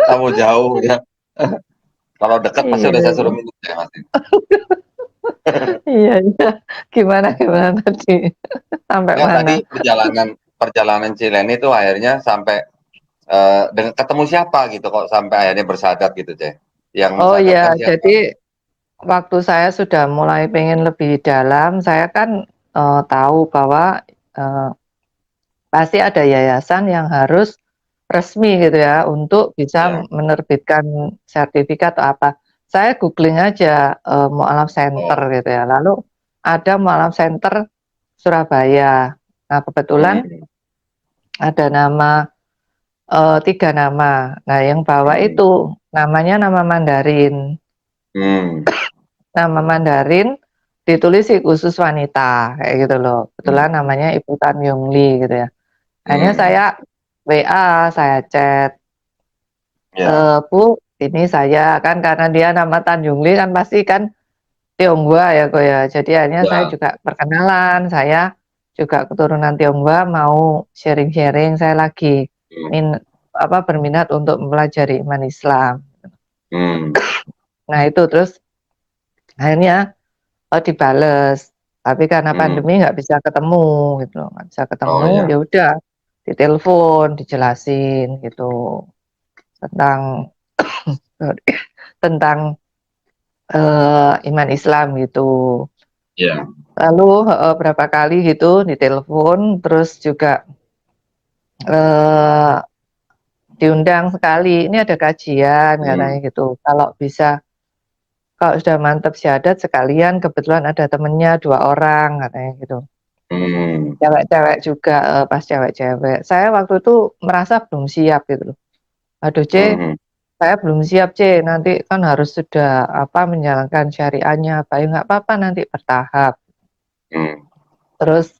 Tamu jauh ya. Kalau dekat pasti Iya, udah saya suruh iya. minum, Ce, Mas. Iya, iya. Gimana, gimana tadi? Sampai Nggak, mana? tadi perjalanan perjalanan Cileni itu akhirnya sampai dengan ketemu siapa gitu kok sampai akhirnya bersahadat gitu, Ce? Yang Oh ya, mensahadatkan siapa? jadi waktu saya sudah mulai pengen lebih dalam, saya kan tahu bahwa eh, pasti ada yayasan yang harus resmi gitu ya untuk bisa Ya. menerbitkan sertifikat atau apa. Saya googling aja Mu'alaf Oh. Center gitu ya. Lalu ada Mualaf Center Surabaya. Nah, kebetulan ada nama 3 nama. Nah, yang bawa itu namanya nama Mandarin. Nama Mandarin ditulis khusus wanita kayak gitu loh. Kebetulan namanya Ibu Tan Yong Lee gitu ya. Akhirnya saya WA, saya chat, Bu, ini saya kan karena dia nama Tanjung Lee kan pasti kan Tionghoa ya kok ya. Jadi akhirnya saya juga perkenalan, saya juga keturunan Tionghoa mau sharing-sharing, saya lagi berminat untuk mempelajari iman Islam. Nah itu terus akhirnya dibales, tapi karena pandemi nggak bisa ketemu gitu loh, nggak bisa ketemu, ya udah ditelepon, dijelasin gitu tentang tentang iman Islam gitu. Lalu berapa kali gitu ditelepon, terus juga diundang sekali, ini ada kajian katanya gitu. Kalau sudah mantap syahadat sekalian, kebetulan ada temennya 2 orang katanya gitu. Cewek-cewek juga, pas cewek-cewek. Saya waktu itu merasa belum siap gitu loh. Aduh C, saya belum siap C, nanti kan harus sudah menjalankan syariahnya apa, ya nggak apa-apa nanti bertahap. Terus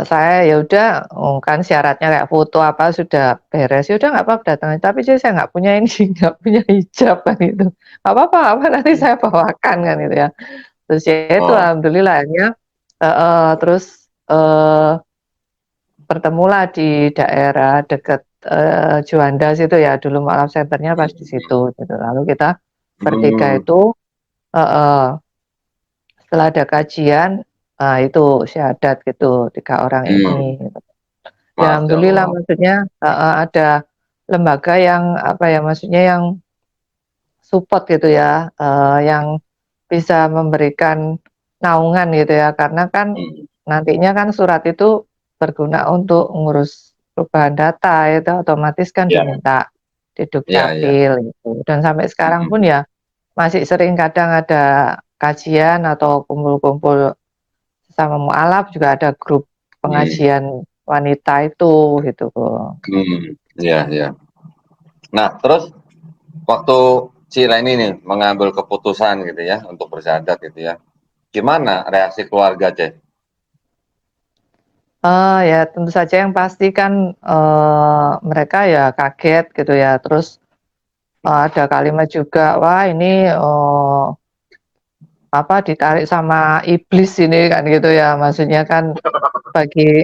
saya ya udah, kan syaratnya kayak foto apa sudah beres, ya udah nggak apa-apa datang, tapi saya nggak punya ini, nggak punya hijab kan itu. Nggak apa-apa, nanti saya bawakan kan gitu ya. Terus ya itu alhamdulillahnya, terus bertemulah di daerah dekat Juanda situ ya, dulu Mualaf Centernya pas di situ gitu. Lalu kita bertiga itu setelah ada kajian, itu syahadat gitu 3 orang ini gitu. Ya alhamdulillah, maksudnya ada lembaga yang maksudnya yang support gitu ya, yang bisa memberikan naungan gitu ya, karena kan nantinya kan surat itu berguna untuk ngurus perubahan data, itu otomatis kan diminta di Dukcapil gitu. Dan sampai sekarang pun ya masih sering kadang ada kajian atau kumpul-kumpul sama mualaf, juga ada grup pengajian wanita itu gitu kok. Iya. Nah, terus waktu Cila ini nih mengambil keputusan gitu ya untuk bersyahadat gitu ya, gimana reaksi keluarga C? Ya tentu saja yang pasti kan mereka ya kaget gitu ya. Terus ada kalimat juga, wah ini ditarik sama iblis ini kan gitu ya. Maksudnya kan bagi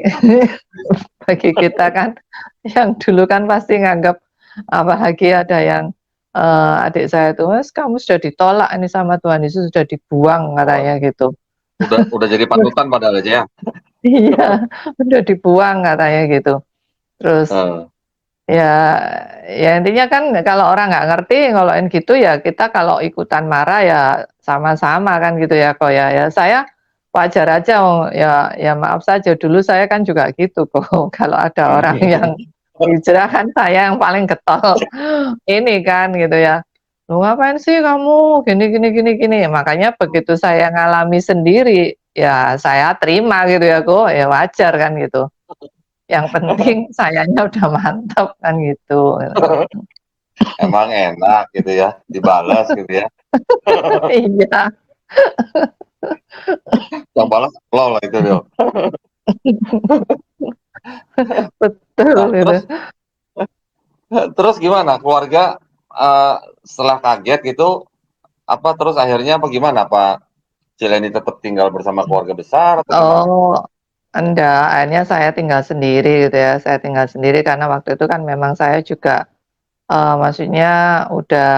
bagi kita kan yang dulu kan pasti nganggap apalagi ada yang adik saya itu, Mas kamu sudah ditolak ini sama Tuhan Yesus, sudah dibuang katanya gitu. Udah jadi panutan padahal aja ya. Iya, udah dibuang katanya gitu. Terus ya intinya kan kalau orang nggak ngerti ngolokin gitu ya, kita kalau ikutan marah ya sama-sama kan gitu ya kok ya. Ya saya wajar aja, ya maaf saja, dulu saya kan juga gitu kok. Kalau ada orang yang hijrah kan saya yang paling getol ini kan gitu ya. Lu ngapain sih kamu gini. Makanya begitu saya ngalami sendiri ya saya terima gitu ya kok, ya wajar kan gitu. Yang penting sayanya udah mantap kan gitu. Emang enak gitu ya, dibalas gitu ya. Iya. Yang balas lol itu dia. Betul gitu. Terus gimana keluarga setelah kaget gitu, terus akhirnya gimana, Pak Cileni tetap tinggal bersama keluarga besar atau gimana? Enggak, akhirnya saya tinggal sendiri gitu ya. Saya tinggal sendiri karena waktu itu kan memang saya juga maksudnya udah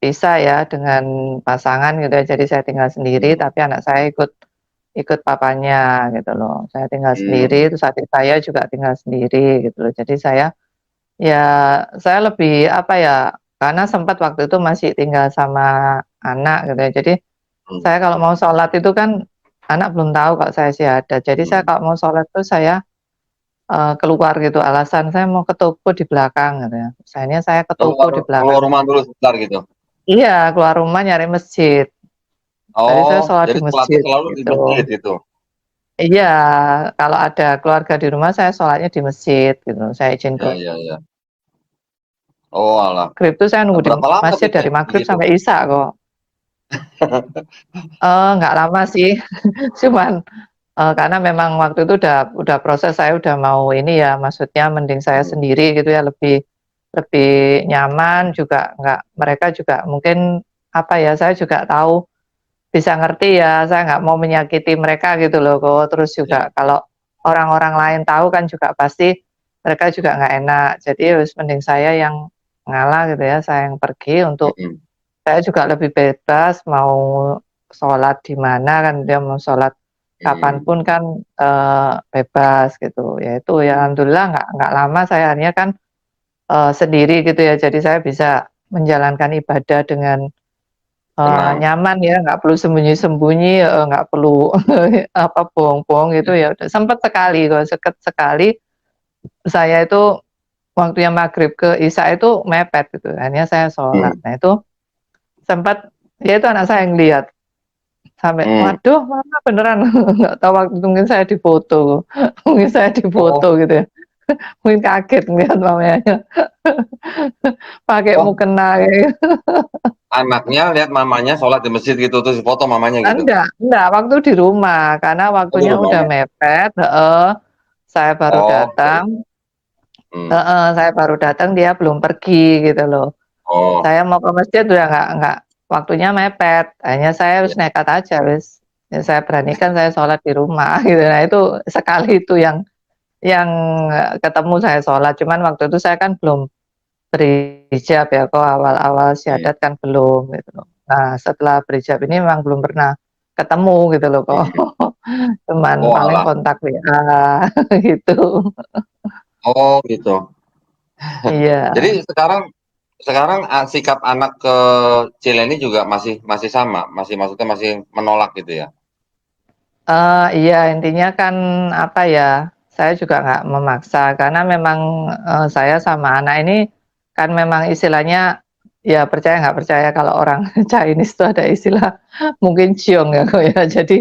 pisah ya dengan pasangan gitu ya. Jadi saya tinggal sendiri, tapi anak saya ikut papanya gitu loh. Saya tinggal sendiri, terus adik saya juga tinggal sendiri gitu loh. Jadi saya lebih karena sempat waktu itu masih tinggal sama anak gitu ya. Jadi saya kalau mau sholat itu kan anak belum tahu kalau saya syahadat. Jadi saya kalau mau sholat itu saya keluar gitu, alasan saya mau ke toko di belakang gitu ya. Misalnya saya ke toko di belakang. Keluar rumah dulu sebentar gitu? Iya, keluar rumah nyari masjid. Jadi saya Oh, sholat jadi di sholatnya masjid selalu di gitu. masjid itu? Iya, kalau ada keluarga di rumah saya sholatnya di masjid gitu. Saya izin ke Ya, ya, ya. Oh, alah. maghrib tuh saya nunggu di Berapa lama masjid tuh, Teh, dari maghrib begitu? sampai isya kok. Nggak lama sih, cuman karena memang waktu itu udah proses saya udah mau ini ya, maksudnya mending saya Hmm, sendiri gitu ya, lebih lebih nyaman juga nggak mereka juga mungkin apa ya, saya juga tahu bisa ngerti ya, saya nggak mau menyakiti mereka gitu loh kok. Terus ya. juga kalau orang-orang lain tahu kan juga pasti mereka juga nggak enak. Jadi ya wis mending saya yang ngalah gitu ya, saya yang pergi untuk Mhm, saya juga lebih bebas mau sholat di mana kan, dia mau sholat mhm, kapanpun kan, bebas gitu. Ya itu ya alhamdulillah nggak lama saya akhirnya kan, sendiri gitu ya, jadi saya bisa menjalankan ibadah dengan tenang. nyaman ya, nggak perlu sembunyi-sembunyi, nggak perlu apa, bohong-bohong gitu ya, udah sempet sekali kok, sekali saya itu waktunya maghrib ke isya itu mepet gitu, akhirnya saya sholat. Mhm, Nah itu sempat ya itu anak saya yang lihat, sampai, mmm. "Waduh mama beneran," nggak tahu waktu itu mungkin saya difoto, mungkin saya Oh, difoto gitu ya, mungkin kaget ngelihat mamanya pakai oh, mukena kayak gitu. anaknya lihat mamanya sholat di masjid gitu, terus foto mamanya gitu? Enggak, waktu di rumah, karena Oh, di waktunya rumah udah ya? mepet heeh, saya baru Oh, iya, iya. datang Mmm, heeh, saya baru datang dia belum pergi gitu loh. oh, Saya mau ke masjid udah nggak waktunya mepet, akhirnya saya iya, wis nekat aja wis, ya saya beranikan saya sholat di rumah gitu. Nah itu sekali itu yang ketemu saya sholat, cuman waktu itu saya kan belum berhijab ya kok, awal-awal iya, syahadat kan belum gitu loh. Nah setelah berhijab ini memang belum pernah ketemu gitu loh kok. mhm. Cuman paling Oalah. kontak WA gitu. Oh, gitu. Iya. Jadi sekarang, sikap anak ke Cileni juga masih masih sama? Masih maksudnya masih menolak gitu ya? Iya intinya kan apa ya, saya juga nggak memaksa karena memang, saya sama anak ini kan memang istilahnya ya percaya nggak percaya kalau orang Chinese itu ada istilah mungkin ciong ya kok ya, jadi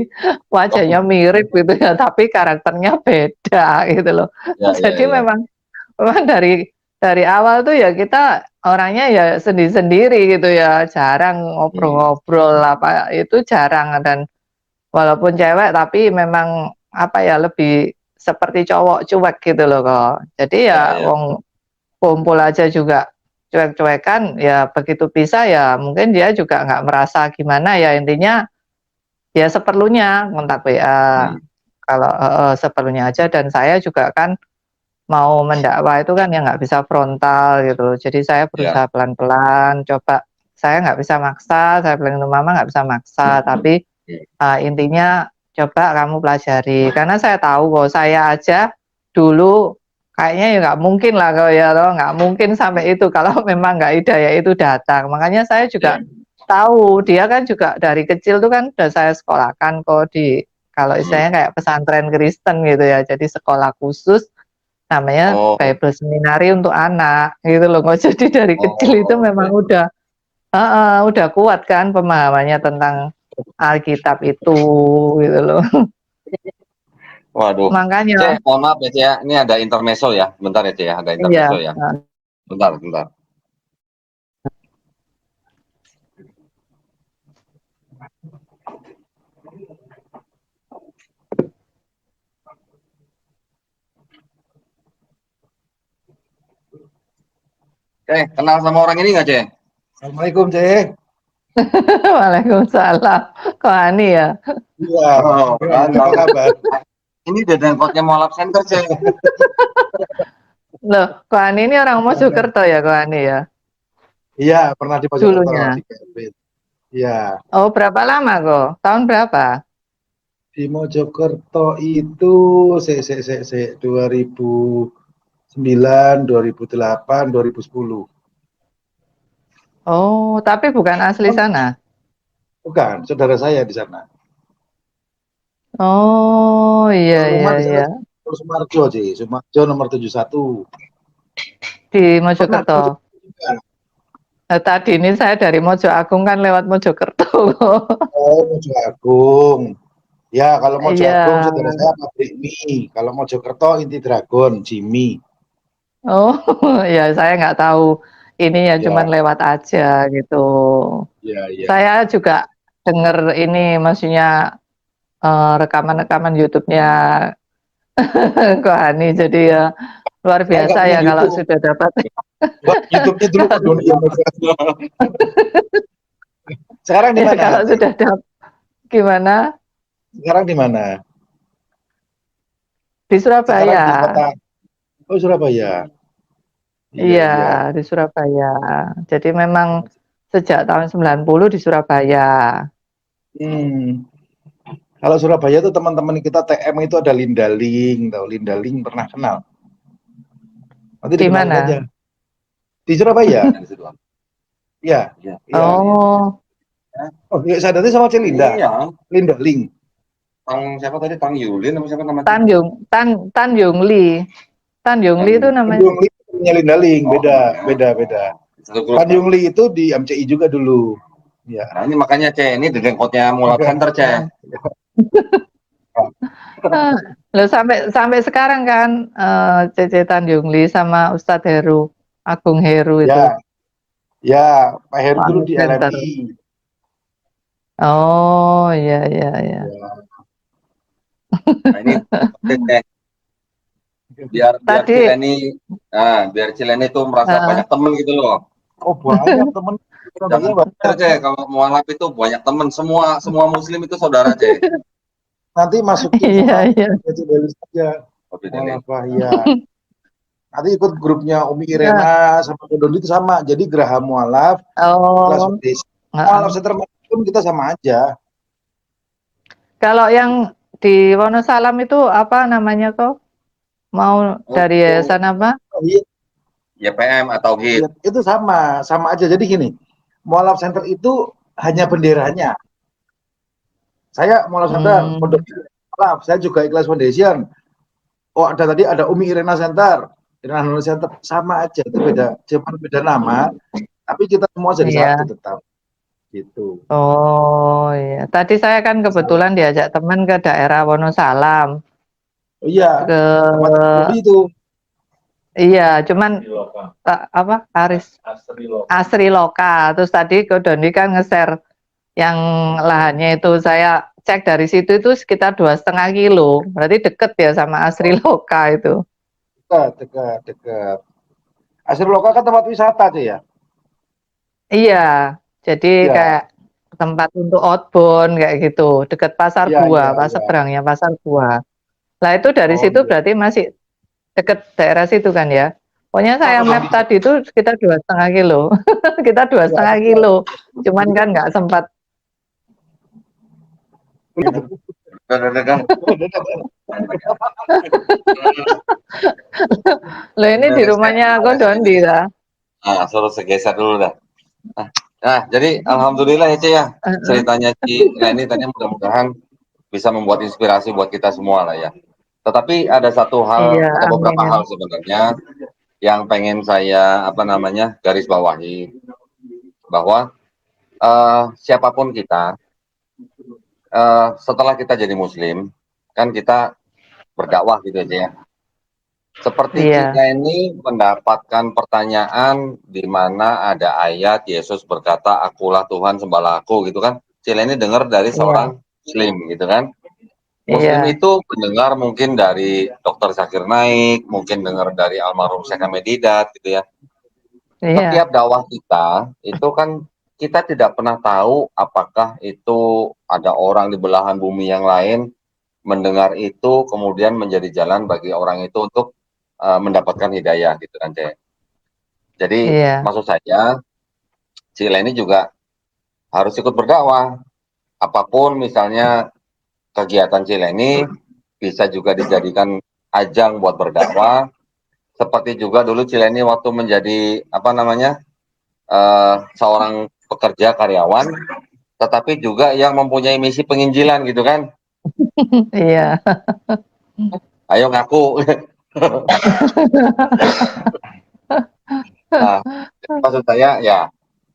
wajahnya Oh, mirip gitu ya tapi karakternya beda gitu loh. ya, ya, Jadi ya. memang dari awal tuh ya kita orangnya ya sendiri-sendiri gitu ya, jarang Mhm, ngobrol-ngobrol apa itu jarang dan walaupun cewek tapi memang, apa ya, lebih seperti cowok cuek gitu loh kok. Jadi ya, ya ya. wong kumpul aja juga cuek-cuekan, ya begitu bisa ya mungkin dia juga nggak merasa gimana ya, intinya ya seperlunya kontak WA, Mhm, kalau heeh, seperlunya aja dan saya juga kan mau mendakwah itu kan ya nggak bisa frontal gitu loh. Jadi saya iya, berusaha pelan-pelan, coba saya nggak bisa maksa, saya bilang ke mama nggak bisa maksa, tapi mhm, Intinya coba kamu pelajari, karena saya tahu kok saya aja dulu kayaknya ya nggak mungkin lah kalau ya toh, nggak mungkin sampai itu kalau memang nggak hidayah itu datang. Makanya saya juga iya, tahu, dia kan juga dari kecil tuh kan udah saya sekolahkan kok di kalau mhm. istilahnya kayak pesantren Kristen gitu ya, jadi sekolah khusus namanya Oh, Bible Seminari untuk anak gitu loh kok. Jadi dari kecil itu oh, memang oke. heeh, udah kuat kan pemahamannya tentang Alkitab itu, gitu loh. Waduh. Makanya Cek, mohon maaf ya, Cek, ya, ini ada intermezzo ya, bentar ya, Cek, ya, ada iya, intermezzo ya. Bentar, bentar. Kenal sama orang ini nggak, Cek? Assalamualaikum, Cek. Waalaikumsalam. Kok Ani ya? Iya, Oh, gimana? kan Apa tahu. kabar? Ini Dedengkotnya Moalap Center, Cek. Loh, kok Ani ini orang Mojokerto ya, kok Ani ya? Iya, pernah di Mojokerto Dulunya. di Gambit. Iya, Oh, berapa lama kok? Tahun berapa? di Mojokerto itu se 2009, 2008, 2010. Oh, tapi bukan asli Oh, sana? bukan, saudara saya di sana. Oh, iya, Kalau iya, rumah di sana iya. Sumarjo, sih, Sumarjo nomor 71. Di Pernah di Mojokerto? Mojokerto juga. Nah, tadi ini saya dari Mojo Agung kan lewat Mojokerto. Oh, Mojo Agung. Ya, kalau Mojo Iya. Agung saudara saya pabrik mie. Kalau Mojokerto Inti Dragon, Jimmy. Oh, ya saya nggak tahu. Ini ya cuman Ya, lewat aja gitu. ya, ya. Saya juga denger ini maksudnya rekaman-rekaman YouTube-nya Kohani. Jadi ya luar Saya nggak biasa punya ya kalau YouTube. sudah dapat. Buat YouTube-nya dulu Pak Doni yang megang. Sekarang di Ya mana? kalau sudah dapat gimana? Sekarang di mana? Di Sekarang Surabaya. di kota. Oh, Surabaya. Iya, Iya, iya. di Surabaya. Jadi memang sejak tahun 90 di Surabaya. Hmm. Kalau Surabaya itu teman-teman kita TM itu ada Lindaling, tahu Lindaling pernah kenal? Nanti Di dikenalin mana? aja. Di Surabaya. Iya, Iya. iya. Oh, Oh, ya, saya tadi sama Celinda. Iya. Lindaling. Siapa tadi? Tang Yulin apa siapa namanya? Tanjung Li. Tanjung Li itu namanya. Tanjung Li punya Lindaling, beda. Satu grup. Tanjung Li itu di MCI juga dulu. Ya. Nah, ini makanya C, ini dengkotnya Mulap Center C. Ah, Loh sampai sekarang kan Cece Tanjung Li sama Ustadz Heru, Agung Heru itu. Ya, ya, Pak Heru dulu Wahyu di Center. LMI. Oh, iya iya iya. Nah, ini biar Tadi biar Cileni tuh merasa eh, banyak temen gitu loh. Oh, banyak teman Surabaya Jangan banyak. pikir C, kalau mualaf itu banyak temen, semua muslim itu saudara C. Nanti masukin iya sama iya. Cece Delis aja. Kopi Malah Deli. bahaya. Nanti ikut grupnya Umi Nah, Irena sama Kodon itu sama. Jadi Geraha Mualaf, Kelas oh, Foundation. Mualaf heeh. Center pun kita sama aja. Kalau yang di Wonosalam itu apa namanya kok? Mau dari Untuk yayasan apa? Oh, iya, YPM atau iya, GIT. itu sama aja. Jadi gini, Mualaf Center itu hanya benderanya. Saya Mualaf Center, Pondok Hmm, Mualaf, saya juga Ikhlas Foundation. Oh, ada Umi Irena Center, Irena Nurul Center, sama aja. Itu cuman beda nama, tapi kita semua jadi satu iya. tetap. Gitu. Oh iya. Tadi saya kan kebetulan diajak teman ke daerah Wonosalam. Oh iya, Ke tempat Dodi itu. iya, cuman apa? Asri Loka. Terus tadi ke Doni kan nge-share yang lahannya itu saya cek dari situ itu sekitar 2,5 kilo. Berarti deket ya sama Asri Loka itu. Dekat. Asri Loka kan tempat wisata tuh ya. Iya. Jadi Iya, kayak tempat untuk outbound kayak gitu, deket Pasar iya, iya, Buah, pas iya. seberangnya Pasar Buah. Lah itu dari Oh situ iya. berarti masih deket daerah situ kan ya. Pokoknya saya map tadi itu sekitar 2,5 kilo. Kita dua Iya, setengah dekat. kilo. Cuman kan nggak sempat. Dan. Loh ini di rumahnya Kodondi lah. Suruh segeser dulu dah. Nah, jadi alhamdulillah ya C ya. Ceritanya Ci Leni tadi mudah-mudahan bisa membuat inspirasi buat kita semua lah ya. Tetapi ada satu hal, Iya, ada beberapa amin. hal sebenarnya yang pengen saya garis bawahi bahwa siapapun kita setelah kita jadi muslim kan kita berdakwah gitu aja ya. Seperti Iya, kita ini mendapatkan pertanyaan di mana ada ayat Yesus berkata, "Akulah Tuhan, sembahlah Aku," gitu kan. Cile ini dengar dari iya, seorang muslim gitu kan. Muslim iya, itu mendengar mungkin dari Dr. Zakir Naik, mungkin dengar dari almarhum Syekh Ahmed Didat gitu ya. iya, Setiap dakwah kita itu kan kita tidak pernah tahu apakah itu ada orang di belahan bumi yang lain mendengar itu kemudian menjadi jalan bagi orang itu untuk mendapatkan hidayah gitu kan Cek. Jadi iya, maksud saya Cile ini juga harus ikut berdakwah. Apapun misalnya kegiatan Cile ini bisa juga dijadikan ajang buat berdakwah. Seperti juga dulu Cileni waktu menjadi seorang pekerja karyawan, tetapi juga yang mempunyai misi penginjilan gitu kan. iya, Ayo ngaku. Nah, maksud saya ya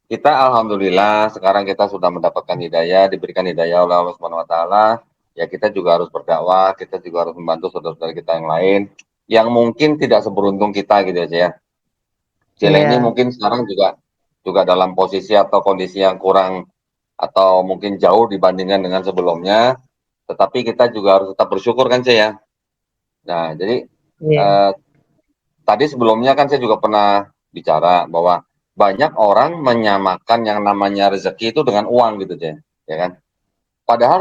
kita alhamdulillah sekarang kita sudah mendapatkan hidayah, diberikan hidayah oleh Allah Subhanahu wa taala. Ya kita juga harus berdakwah, kita juga harus membantu saudara-saudara kita yang lain yang mungkin tidak seberuntung kita gitu aja ya. Cileni Iya, mungkin sekarang juga juga dalam posisi atau kondisi yang kurang atau mungkin jauh dibandingkan dengan sebelumnya, tetapi kita juga harus tetap bersyukur kan Cek ya. Nah, jadi iya, eh, tadi sebelumnya kan saya juga pernah bicara bahwa banyak orang menyamakan yang namanya rezeki itu dengan uang gitu Cek, ya kan?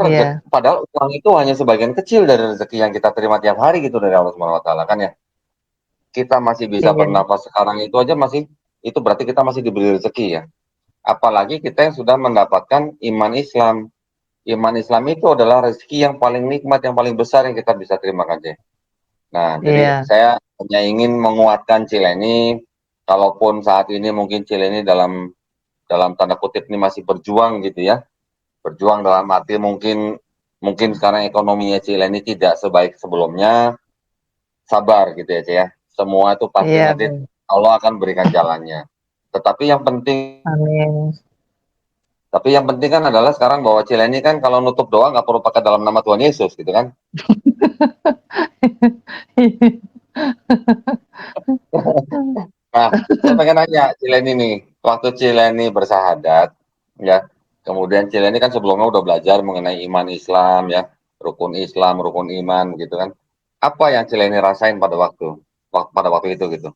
iya, Padahal uang itu hanya sebagian kecil dari rezeki yang kita terima tiap hari gitu dari Allah Subhanahu wa taala kan ya. Kita masih bisa iya, bernapas sekarang itu aja masih itu berarti kita masih diberi rezeki ya. Apalagi kita yang sudah mendapatkan iman Islam. Iman Islam itu adalah rezeki yang paling nikmat, yang paling besar yang kita bisa terima kan, Cek. Nah, jadi iya, saya hanya ingin menguatkan Cileni, kalaupun saat ini mungkin Cileni dalam dalam tanda kutip ini masih berjuang gitu ya. Berjuang dalam arti mungkin mungkin sekarang ekonominya Cileni tidak sebaik sebelumnya, sabar gitu ya, Cek ya. Semua itu pasti iya, nanti Bu. Allah akan berikan jalannya. Tetapi yang penting Amin. Tapi yang penting kan adalah sekarang bahwa Cileni kan kalau nutup doa nggak perlu pakai dalam nama Tuhan Yesus gitu kan. Nah, saya pengen nanya Cileni nih, waktu Cileni bersahadat, ya, kemudian Cileni kan sebelumnya udah belajar mengenai iman Islam ya, rukun iman gitu kan. Apa yang Cileni rasain pada waktu itu gitu?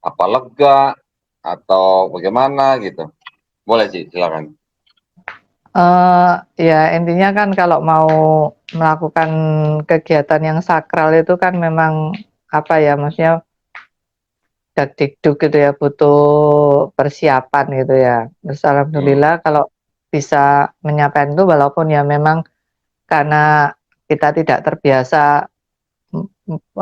Apa lega atau bagaimana gitu? Boleh sih, silakan. Ya intinya kan kalau mau melakukan kegiatan yang sakral itu kan memang apa ya, maksudnya dakdikduk gitu ya, butuh persiapan gitu ya. Terus Hmm, alhamdulillah kalau bisa menyampaikan itu walaupun ya memang karena kita tidak terbiasa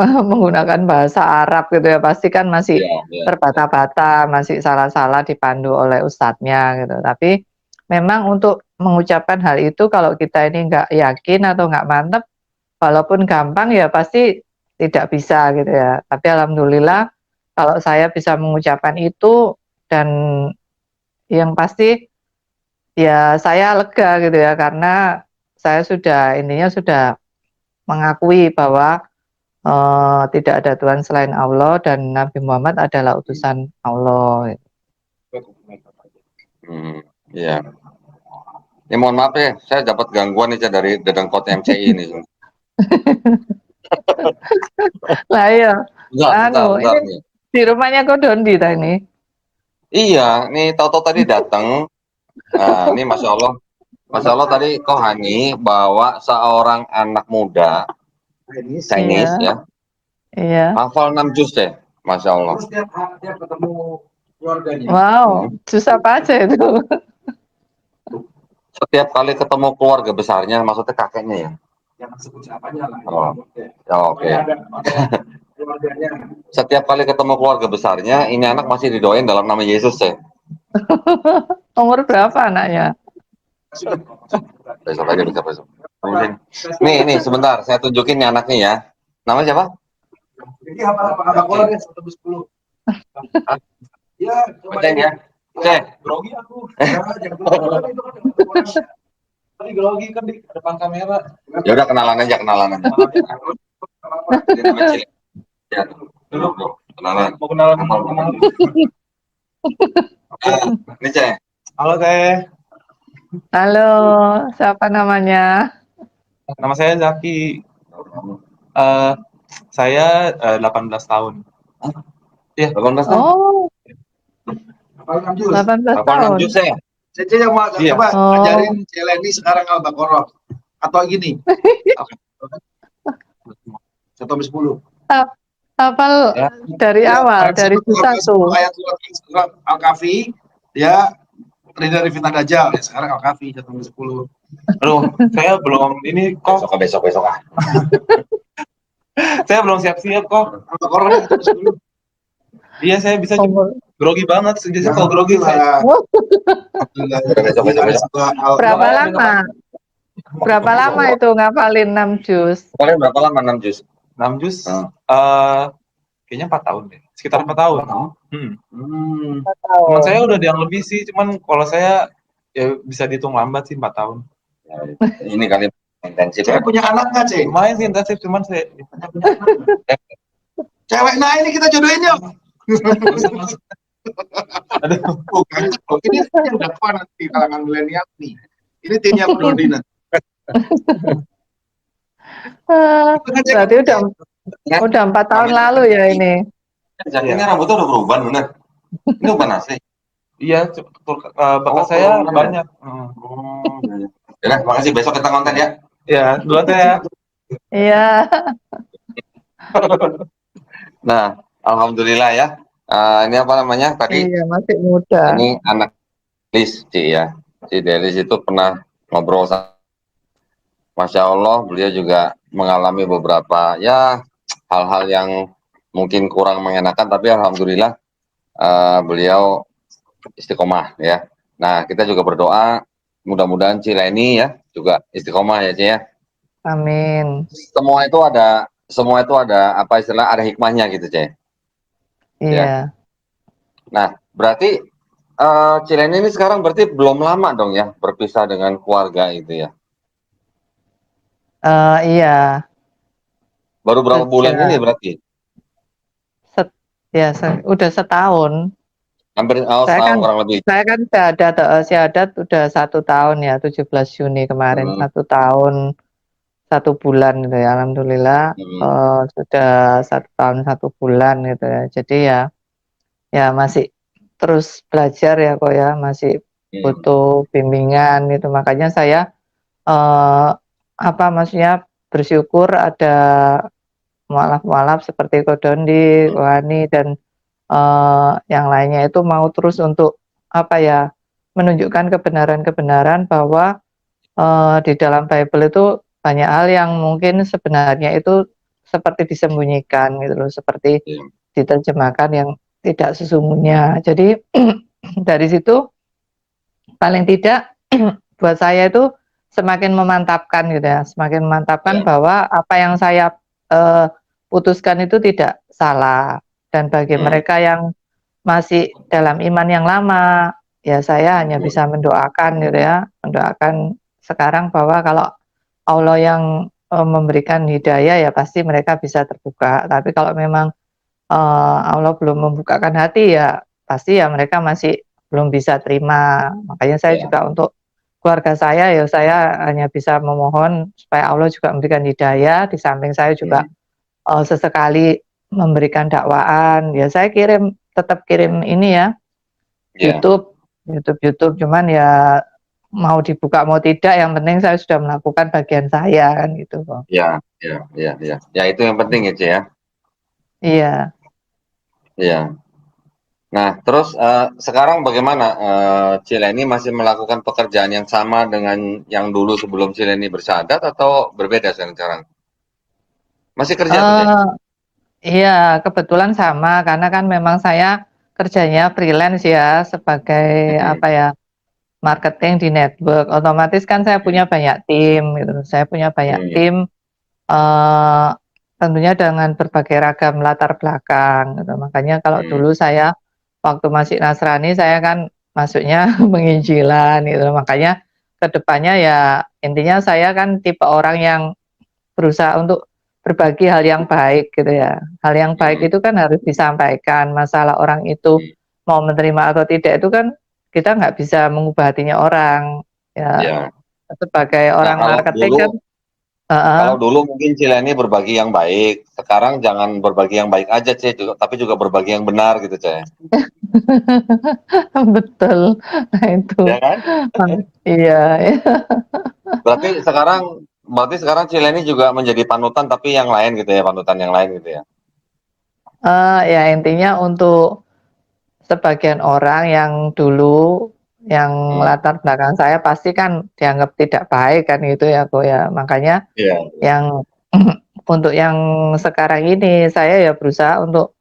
menggunakan bahasa Arab gitu ya, pasti kan masih iya, iya. terbata-bata, masih salah-salah dipandu oleh ustadznya gitu. Tapi memang untuk mengucapkan hal itu kalau kita ini nggak yakin atau nggak mantep, walaupun gampang ya pasti tidak bisa gitu ya. Tapi alhamdulillah kalau saya bisa mengucapkan itu dan yang pasti ya saya lega gitu ya karena saya sudah intinya sudah mengakui bahwa tidak ada Tuhan selain Allah dan Nabi Muhammad adalah utusan Allah. Hmm, iya. Ya mohon maaf ya, saya dapat gangguan nih Cak, dari Dedengkot MCI ini. Lah iya, Bentar, bentar, anu bentar ini nih. di rumahnya Ko Dondi ta ini. Iya, nih tahu-tahu tadi datang. Nah, ini Masya Allah tadi Kohani bawa seorang anak muda Chinese Iya, ya, iya. hafal 6 juz deh, Masya Allah. Terus tiap ketemu keluarganya. Wow, Hmm. jus apa aja itu? Setiap kali ketemu keluarga besarnya, maksudnya kakeknya ya. Jangan sebut siapanya lah. Oh, ya, oke. Ada keluarganya. Setiap kali ketemu keluarga besarnya, ini anak masih didoain dalam nama Yesus ya. Umur berapa anaknya? Besok aja bisa besok. Mungkin. Nih, sebentar, saya tunjukin nih anaknya ya. Namanya siapa? Jadi apa kolor ya 110. Iya, coba Bacain ya. Oke. grogi aku. Ya, jangan lupa itu kan. Tadi grogi kan di depan kamera. Ya udah kenalan aja. Dia nama Cile. Ya, dulu. Kenalan. Mau kenalan sama aku. Ini Cek. Halo Teh, Halo, siapa namanya? Nama saya Zaki. Eh, saya 18 tahun. 18 tahun. Oh, 18 18 tahun. juz ya. Cece yang mau Iya. coba Oh. ajarin Celeni sekarang Al-Baqarah atau gini. 1-10. Hafal Ya. dari awal, dari juz 1. Ayat surat Al-Kahfi, dia terdiri dari fitnah Dajjal. Ya, sekarang Al-Kahfi 1-10. Aduh, saya belum ini kok. Besok ah. Saya belum siap-siap kok. Al-Baqarah 1-10. Iya, saya bisa cuma Umur grogi banget. Biasanya kalau grogi saya Besok. berapa lama? Berapa lama itu ngapalin 6 juz? Kalian berapa lama 6 juz? 6 juz. Hmm. Kayaknya 4 tahun deh. Sekitar 4 tahun. Hmm. Hmm. 4 Teman tahun. saya udah ada yang lebih sih, cuman kalau saya ya bisa dihitung lambat sih 4 tahun. Ya, ini kali intensif Cek ya. punya anak nggak, Cek? Lumayan sih intensif, cuman saya Punya anak nggak? Cewek, nah ini kita jodohin yuk. aduh, Bukan, ini yang dakwah nanti di kalangan milenial nih. Ini timnya Bu Dodi nanti. Itu kan, Cek, Berarti udah 4 tahun lalu ya ini. Jadinya rambutnya udah berubah bener. Ini bukan asli. iya, bakat Oh, saya bener. banyak. Oh, iya. Ya, makasih, besok kita konten ya. Ya, duluan saya. Iya. Nah, alhamdulillah ya. Ini apa namanya tadi? Iya, masih muda. Ini anak Delis, Ci ya. Si Delis itu pernah ngobrol sama, Masya Allah, beliau juga mengalami beberapa ya hal-hal yang mungkin kurang mengenakan, tapi alhamdulillah beliau istiqomah ya. Nah, kita juga berdoa mudah-mudahan Cileni ya juga istiqomah ya, Ci ya. Amin. Semua itu ada apa istilah, ada hikmahnya gitu, Ci. Iya. Nah, berarti Cileni ini sekarang berarti belum lama dong ya berpisah dengan keluarga itu ya. Iya. Baru berapa bulan Sejak ini berarti? udah setahun. Hampir Saya setahun kan kurang lebih. syahadat udah 1 tahun ya, 17 Juni kemarin, Hmm, 1 tahun 1 bulan gitu ya. Alhamdulillah hmm, sudah 1 tahun 1 bulan gitu ya. Jadi ya masih terus belajar ya kok ya, masih hmm, butuh bimbingan gitu. Makanya saya maksudnya bersyukur ada mualaf-mualaf seperti Kodondi, hmm, Wani dan yang lainnya itu mau terus untuk menunjukkan kebenaran-kebenaran bahwa di dalam Bible itu banyak hal yang mungkin sebenarnya itu seperti disembunyikan gitu loh, seperti iya, diterjemahkan yang tidak sesungguhnya. Jadi dari situ paling tidak buat saya itu semakin memantapkan gitu ya, semakin memantapkan iya, bahwa apa yang saya putuskan itu tidak salah. Dan bagi hmm, mereka yang masih dalam iman yang lama, ya saya hanya bisa mendoakan gitu ya, mendoakan sekarang bahwa kalau Allah yang memberikan hidayah ya pasti mereka bisa terbuka. Tapi kalau memang Allah belum membukakan hati ya pasti ya mereka masih belum bisa terima. Makanya saya iya, juga untuk keluarga saya ya saya hanya bisa memohon supaya Allah juga memberikan hidayah. Di samping saya juga hmm, sesekali memberikan dakwaan. Ya saya tetap kirim ini ya iya, YouTube, cuman ya mau dibuka mau tidak yang penting saya sudah melakukan bagian saya kan gitu kok. iya, iya, iya, iya. Ya itu yang penting ya, Ci ya. Iya. Iya. Nah, terus sekarang bagaimana Cileni masih melakukan pekerjaan yang sama dengan yang dulu sebelum Cileni bersyahadat atau berbeda sekarang? Masih kerja tuh, Ci? Iya, kebetulan sama karena kan memang saya kerjanya freelance ya sebagai Hmm, marketing di network. Otomatis kan saya punya banyak tim gitu. Saya punya banyak hmm, tim eh tentunya dengan berbagai ragam latar belakang gitu. Makanya kalau hmm, dulu saya waktu masih Nasrani saya kan masuknya penginjilan gitu. Makanya kedepannya ya intinya saya kan tipe orang yang berusaha untuk berbagi hal yang baik gitu ya. Hal yang baik hmm, itu kan harus disampaikan. Masalah orang itu hmm. mau menerima atau tidak itu kan kita nggak bisa mengubah hatinya orang. Ya, Ya. sebagai Nah, orang marketing kan, kalau dulu mungkin Cileni berbagi yang baik, sekarang jangan berbagi yang baik aja, Ci, tapi juga berbagi yang benar gitu, Ci. betul. Nah itu, Ya kan? iya. Ya. Berarti sekarang Cileni juga menjadi panutan tapi yang lain gitu ya, panutan yang lain gitu ya. Ya intinya untuk sebagian orang yang dulu yang Hmm, latar belakang saya pasti kan dianggap tidak baik kan gitu ya kok ya. Makanya iya, yang untuk yang sekarang ini saya ya berusaha untuk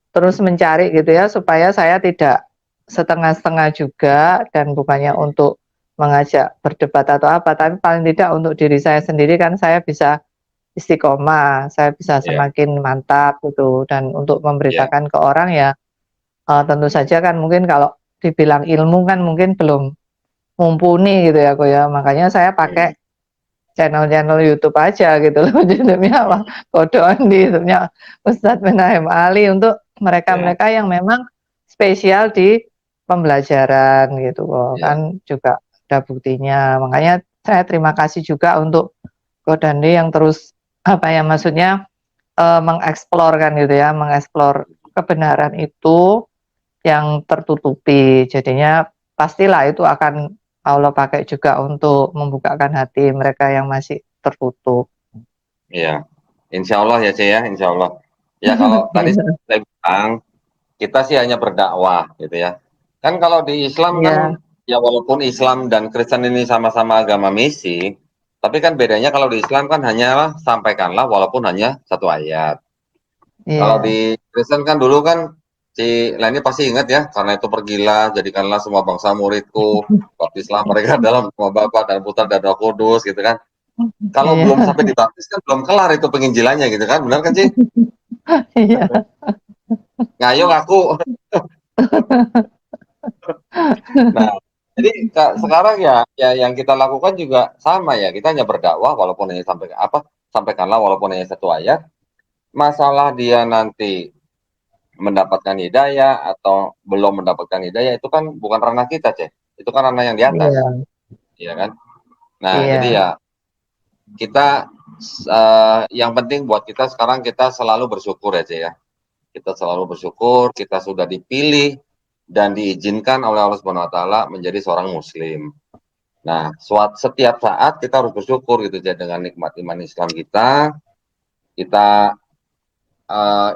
terus mencari gitu ya supaya saya tidak setengah-setengah juga dan bukannya untuk mengajak berdebat atau apa, tapi paling tidak untuk diri saya sendiri kan saya bisa istiqomah, saya bisa iya, semakin mantap gitu dan untuk iya, memberitakan ke orang ya tentu saja kan mungkin kalau dibilang ilmu kan mungkin belum mumpuni gitu ya, ya. Makanya saya pakai channel-channel YouTube aja gitu loh. YouTube-nya apa? Kodon di YouTube-nya Ustadz Menahem Ali untuk mereka-mereka yang memang spesial di pembelajaran gitu kok. Kan juga ada buktinya. Makanya saya terima kasih juga untuk Kodandi yang terus apa ya maksudnya mengeksplor kan gitu ya, mengeksplor kebenaran itu yang tertutupi. Jadinya pastilah itu akan Allah pakai juga untuk membukakan hati mereka yang masih tertutup. Iya, insya Allah ya, ya, insya Allah. Ya kalau tadi saya bilang, kita sih hanya berdakwah gitu ya. Kan kalau di Islam kan, ya walaupun Islam dan Kristen ini sama-sama agama misi, tapi kan bedanya kalau di Islam kan hanyalah sampaikanlah walaupun hanya satu ayat. Kalau di Kristen kan dulu kan si Leni pasti ingat ya, karena itu pergilah, jadikanlah semua bangsa muridku, baptislah mereka dalam nama Bapa dan Putra dan Roh Kudus gitu kan. Kalau belum sampai dibaptis kan belum kelar itu penginjilannya gitu kan, benar kan sih? Iya. Ngayung aku. Nah, jadi sekarang ya yang kita lakukan juga sama ya, kita hanya berdakwah walaupun hanya sampaikanlah walaupun hanya satu ayat. Masalah dia nanti mendapatkan hidayah atau belum mendapatkan hidayah itu kan bukan ranah kita, Cek. Itu kan ranah yang di atas. Iya kan? Nah, jadi ya kita yang penting buat kita sekarang kita selalu bersyukur ya, Cek ya. Kita selalu bersyukur, kita sudah dipilih dan diizinkan oleh Allah Subhanahu wa taala menjadi seorang muslim. Nah, setiap saat kita harus bersyukur gitu ya dengan nikmat iman Islam kita. Kita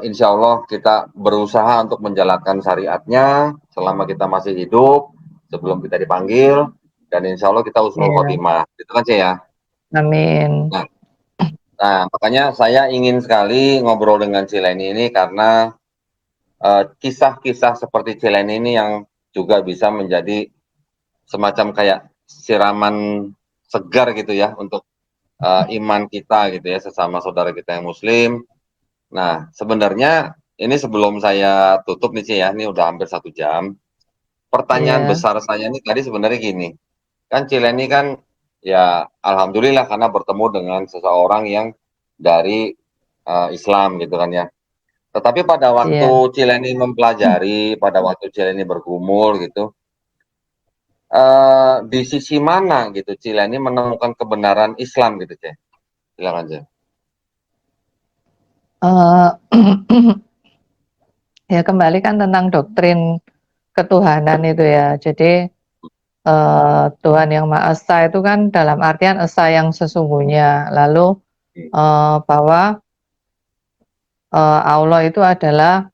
insya Allah kita berusaha untuk menjalankan syariatnya selama kita masih hidup sebelum kita dipanggil, dan insya Allah kita husnul khotimah. Itu kan sih ya. Amin. Nah, makanya saya ingin sekali ngobrol dengan Cileni ini karena kisah-kisah seperti Cileni ini yang juga bisa menjadi semacam kayak siraman segar gitu ya untuk iman kita gitu ya, sesama saudara kita yang muslim. Nah, sebenarnya ini sebelum saya tutup nih Ci ya, ini udah hampir 1 jam. Pertanyaan besar saya ini tadi sebenarnya gini, kan Cileni kan ya alhamdulillah karena bertemu dengan seseorang yang dari Islam gitu kan ya. Tetapi pada waktu Cileni mempelajari, pada waktu Cileni bergumul gitu, di sisi mana gitu Cileni menemukan kebenaran Islam gitu, Cek? Silakan, Cek. Ya kembali kan tentang doktrin ketuhanan itu ya. Jadi Tuhan yang Maha Esa itu kan dalam artian esa yang sesungguhnya. Lalu bahwa Allah itu adalah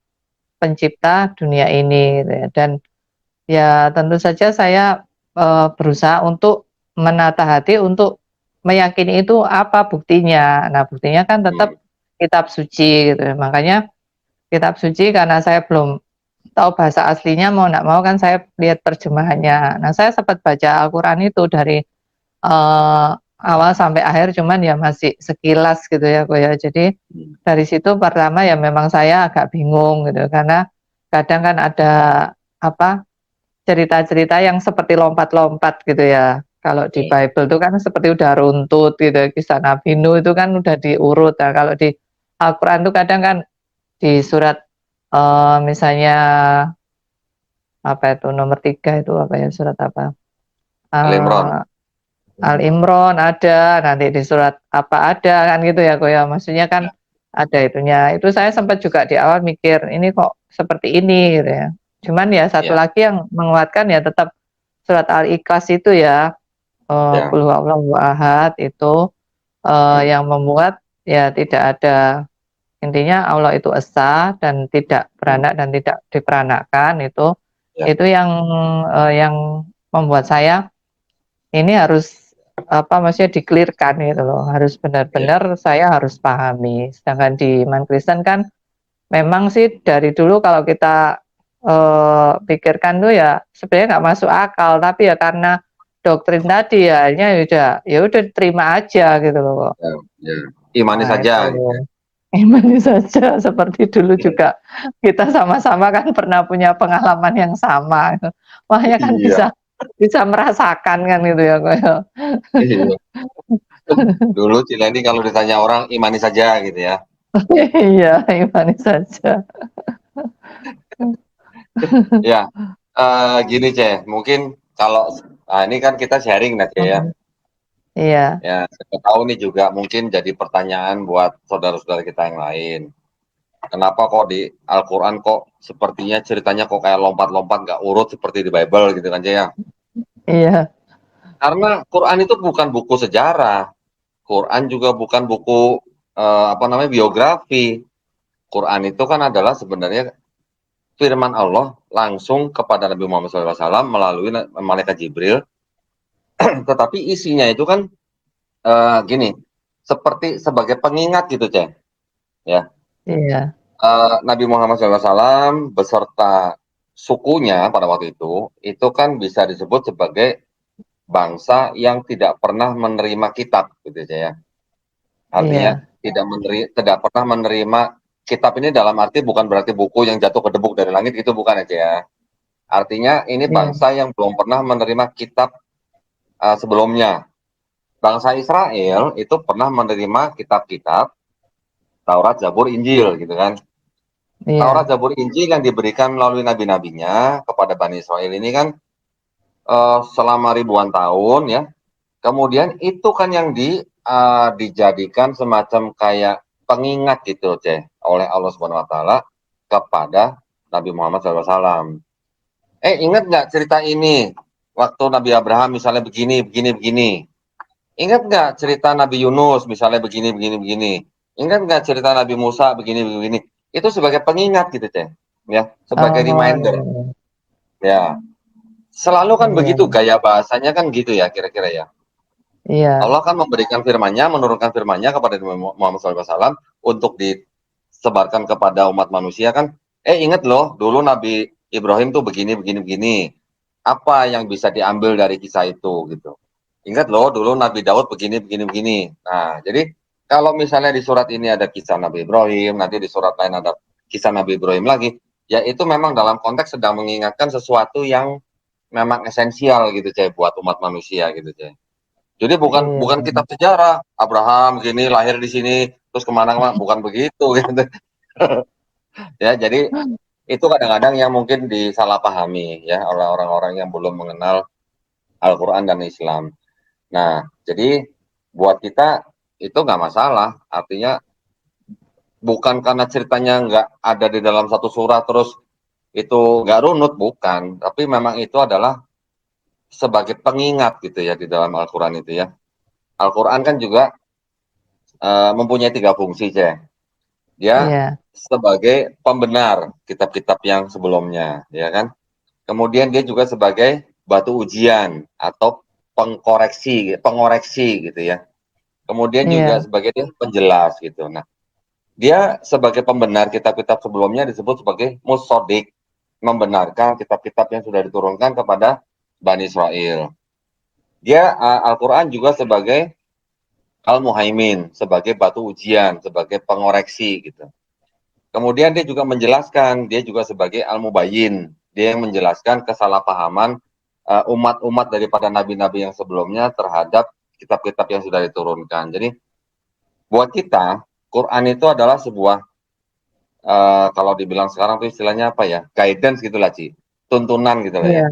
pencipta dunia ini gitu ya. Dan ya tentu saja saya berusaha untuk menata hati untuk meyakini itu apa buktinya. Nah, buktinya kan tetap kitab suci gitu. Makanya kitab suci karena saya belum tahu bahasa aslinya, mau nggak mau kan saya lihat terjemahannya. Nah, saya sempat baca Al-Qur'an itu dari awal sampai akhir, cuman ya masih sekilas gitu ya, Ko ya. Jadi dari situ pertama ya memang saya agak bingung gitu, karena kadang kan ada apa cerita-cerita yang seperti lompat-lompat gitu ya. Kalau di Bible itu kan seperti udah runtut gitu, kisah Nabi Nuh itu kan udah diurut. Nah, kalau di Al-Qur'an itu kadang kan di surat misalnya apa itu nomor 3 itu apa ya, surat apa? Al-Imran ada, nanti di surat apa ada kan gitu ya, Ko ya. Maksudnya kan ada itunya. Itu saya sempat juga di awal mikir ini kok seperti ini gitu ya. Cuman ya satu lagi yang menguatkan ya tetap surat Al-Ikhlas itu ya, Qul huwallahu ahad itu yang membuat ya tidak ada, intinya Allah itu esa dan tidak beranak dan tidak diperanakkan itu yang membuat saya ini harus apa maksudnya dikelirkan gitu loh, harus benar-benar saya harus pahami. Sedangkan di iman Kristen kan memang sih dari dulu kalau kita pikirkan tuh ya sebenarnya nggak masuk akal, tapi ya karena doktrin tadi ya akhirnya ya udah terima aja gitu loh. Imani saja. Gitu. imani saja seperti dulu juga kita sama-sama kan pernah punya pengalaman yang sama. Makanya kan Iya, bisa bisa merasakan kan gitu ya, Kak, ya. iya. Dulu Cileni kalau ditanya orang imani saja gitu ya. Iya, imani saja. Ya, gini Ceh, mungkin kalau ini kan kita sharing nanti ya. Iya, Ya, saya tahu nih juga mungkin jadi pertanyaan buat saudara-saudara kita yang lain. Kenapa kok di Al-Quran kok sepertinya ceritanya kok kayak lompat-lompat nggak urut seperti di Bible gitu kan Ceh ya? iya, Karena Quran itu bukan buku sejarah, Quran juga bukan buku apa namanya biografi. Quran itu kan adalah sebenarnya firman Allah langsung kepada Nabi Muhammad SAW melalui malaikat Jibril. Tetapi isinya itu kan gini, seperti sebagai pengingat gitu, Ceng. Ya, iya, Nabi Muhammad SAW beserta sukunya pada waktu itu kan bisa disebut sebagai bangsa yang tidak pernah menerima kitab, gitu ya. Artinya iya, tidak pernah menerima kitab ini dalam arti bukan berarti buku yang jatuh ke debuk dari langit itu bukan aja ya. Artinya ini iya, bangsa yang belum pernah menerima kitab sebelumnya. Bangsa Israel itu pernah menerima kitab-kitab Taurat, Zabur, Injil gitu kan. Taurat, iya, Zabur, Injil yang diberikan melalui nabi-nabinya kepada Bani Israel ini kan selama ribuan tahun ya. Kemudian itu kan yang dijadikan semacam kayak pengingat gitu, Ceh, oleh Allah Subhanahu wa taala kepada Nabi Muhammad SAW. Ingat nggak cerita ini? Waktu Nabi Abraham misalnya begini, begini, begini. Ingat nggak cerita Nabi Yunus misalnya begini, begini, begini. Ingat nggak cerita Nabi Musa begini, begini. Itu sebagai pengingat gitu, Ceh. Ya, sebagai oh, reminder. Ya, selalu kan iya, begitu gaya bahasanya kan gitu ya kira-kira ya. iya, Allah kan memberikan firman-Nya, menurunkan firman-Nya kepada Muhammad SAW untuk disebarkan kepada umat manusia kan. Ingat loh, dulu Nabi Ibrahim tuh begini, begini, begini. Apa yang bisa diambil dari kisah itu gitu. Ingat loh, dulu Nabi Daud begini, begini, begini. Nah, jadi kalau misalnya di surat ini ada kisah Nabi Ibrahim, nanti di surat lain ada kisah Nabi Ibrahim lagi, ya itu memang dalam konteks sedang mengingatkan sesuatu yang memang esensial gitu, Cek, buat umat manusia gitu, Cek. Jadi bukan iya, bukan kitab sejarah Abraham gini lahir di sini terus kemana-mana bukan begitu gitu. Ya jadi itu kadang-kadang yang mungkin disalahpahami ya oleh orang-orang yang belum mengenal Al-Quran dan Islam. Nah jadi buat kita itu nggak masalah. Artinya bukan karena ceritanya nggak ada di dalam satu surah terus itu nggak runut, bukan. Tapi memang itu adalah sebagai pengingat gitu ya di dalam Al-Quran itu ya. Al-Quran kan juga mempunyai 3 fungsi, Ceh. Dia iya, sebagai pembenar kitab-kitab yang sebelumnya, ya kan. Kemudian dia juga sebagai batu ujian atau pengoreksi gitu ya. Kemudian juga iya, sebagai dia penjelas gitu. Nah, dia sebagai pembenar kitab-kitab sebelumnya disebut sebagai musodik, membenarkan kitab-kitab yang sudah diturunkan kepada Bani Israel. Dia Al-Quran juga sebagai Al-Muhaimin, sebagai batu ujian, sebagai pengoreksi gitu. Kemudian dia juga menjelaskan, dia juga sebagai al-mubayyin, dia yang menjelaskan kesalahpahaman umat-umat daripada nabi-nabi yang sebelumnya terhadap kitab-kitab yang sudah diturunkan. Jadi buat kita, Quran itu adalah sebuah kalau dibilang sekarang itu istilahnya apa ya, guidance gitulah Ci, tuntunan gitu lah ya. iya,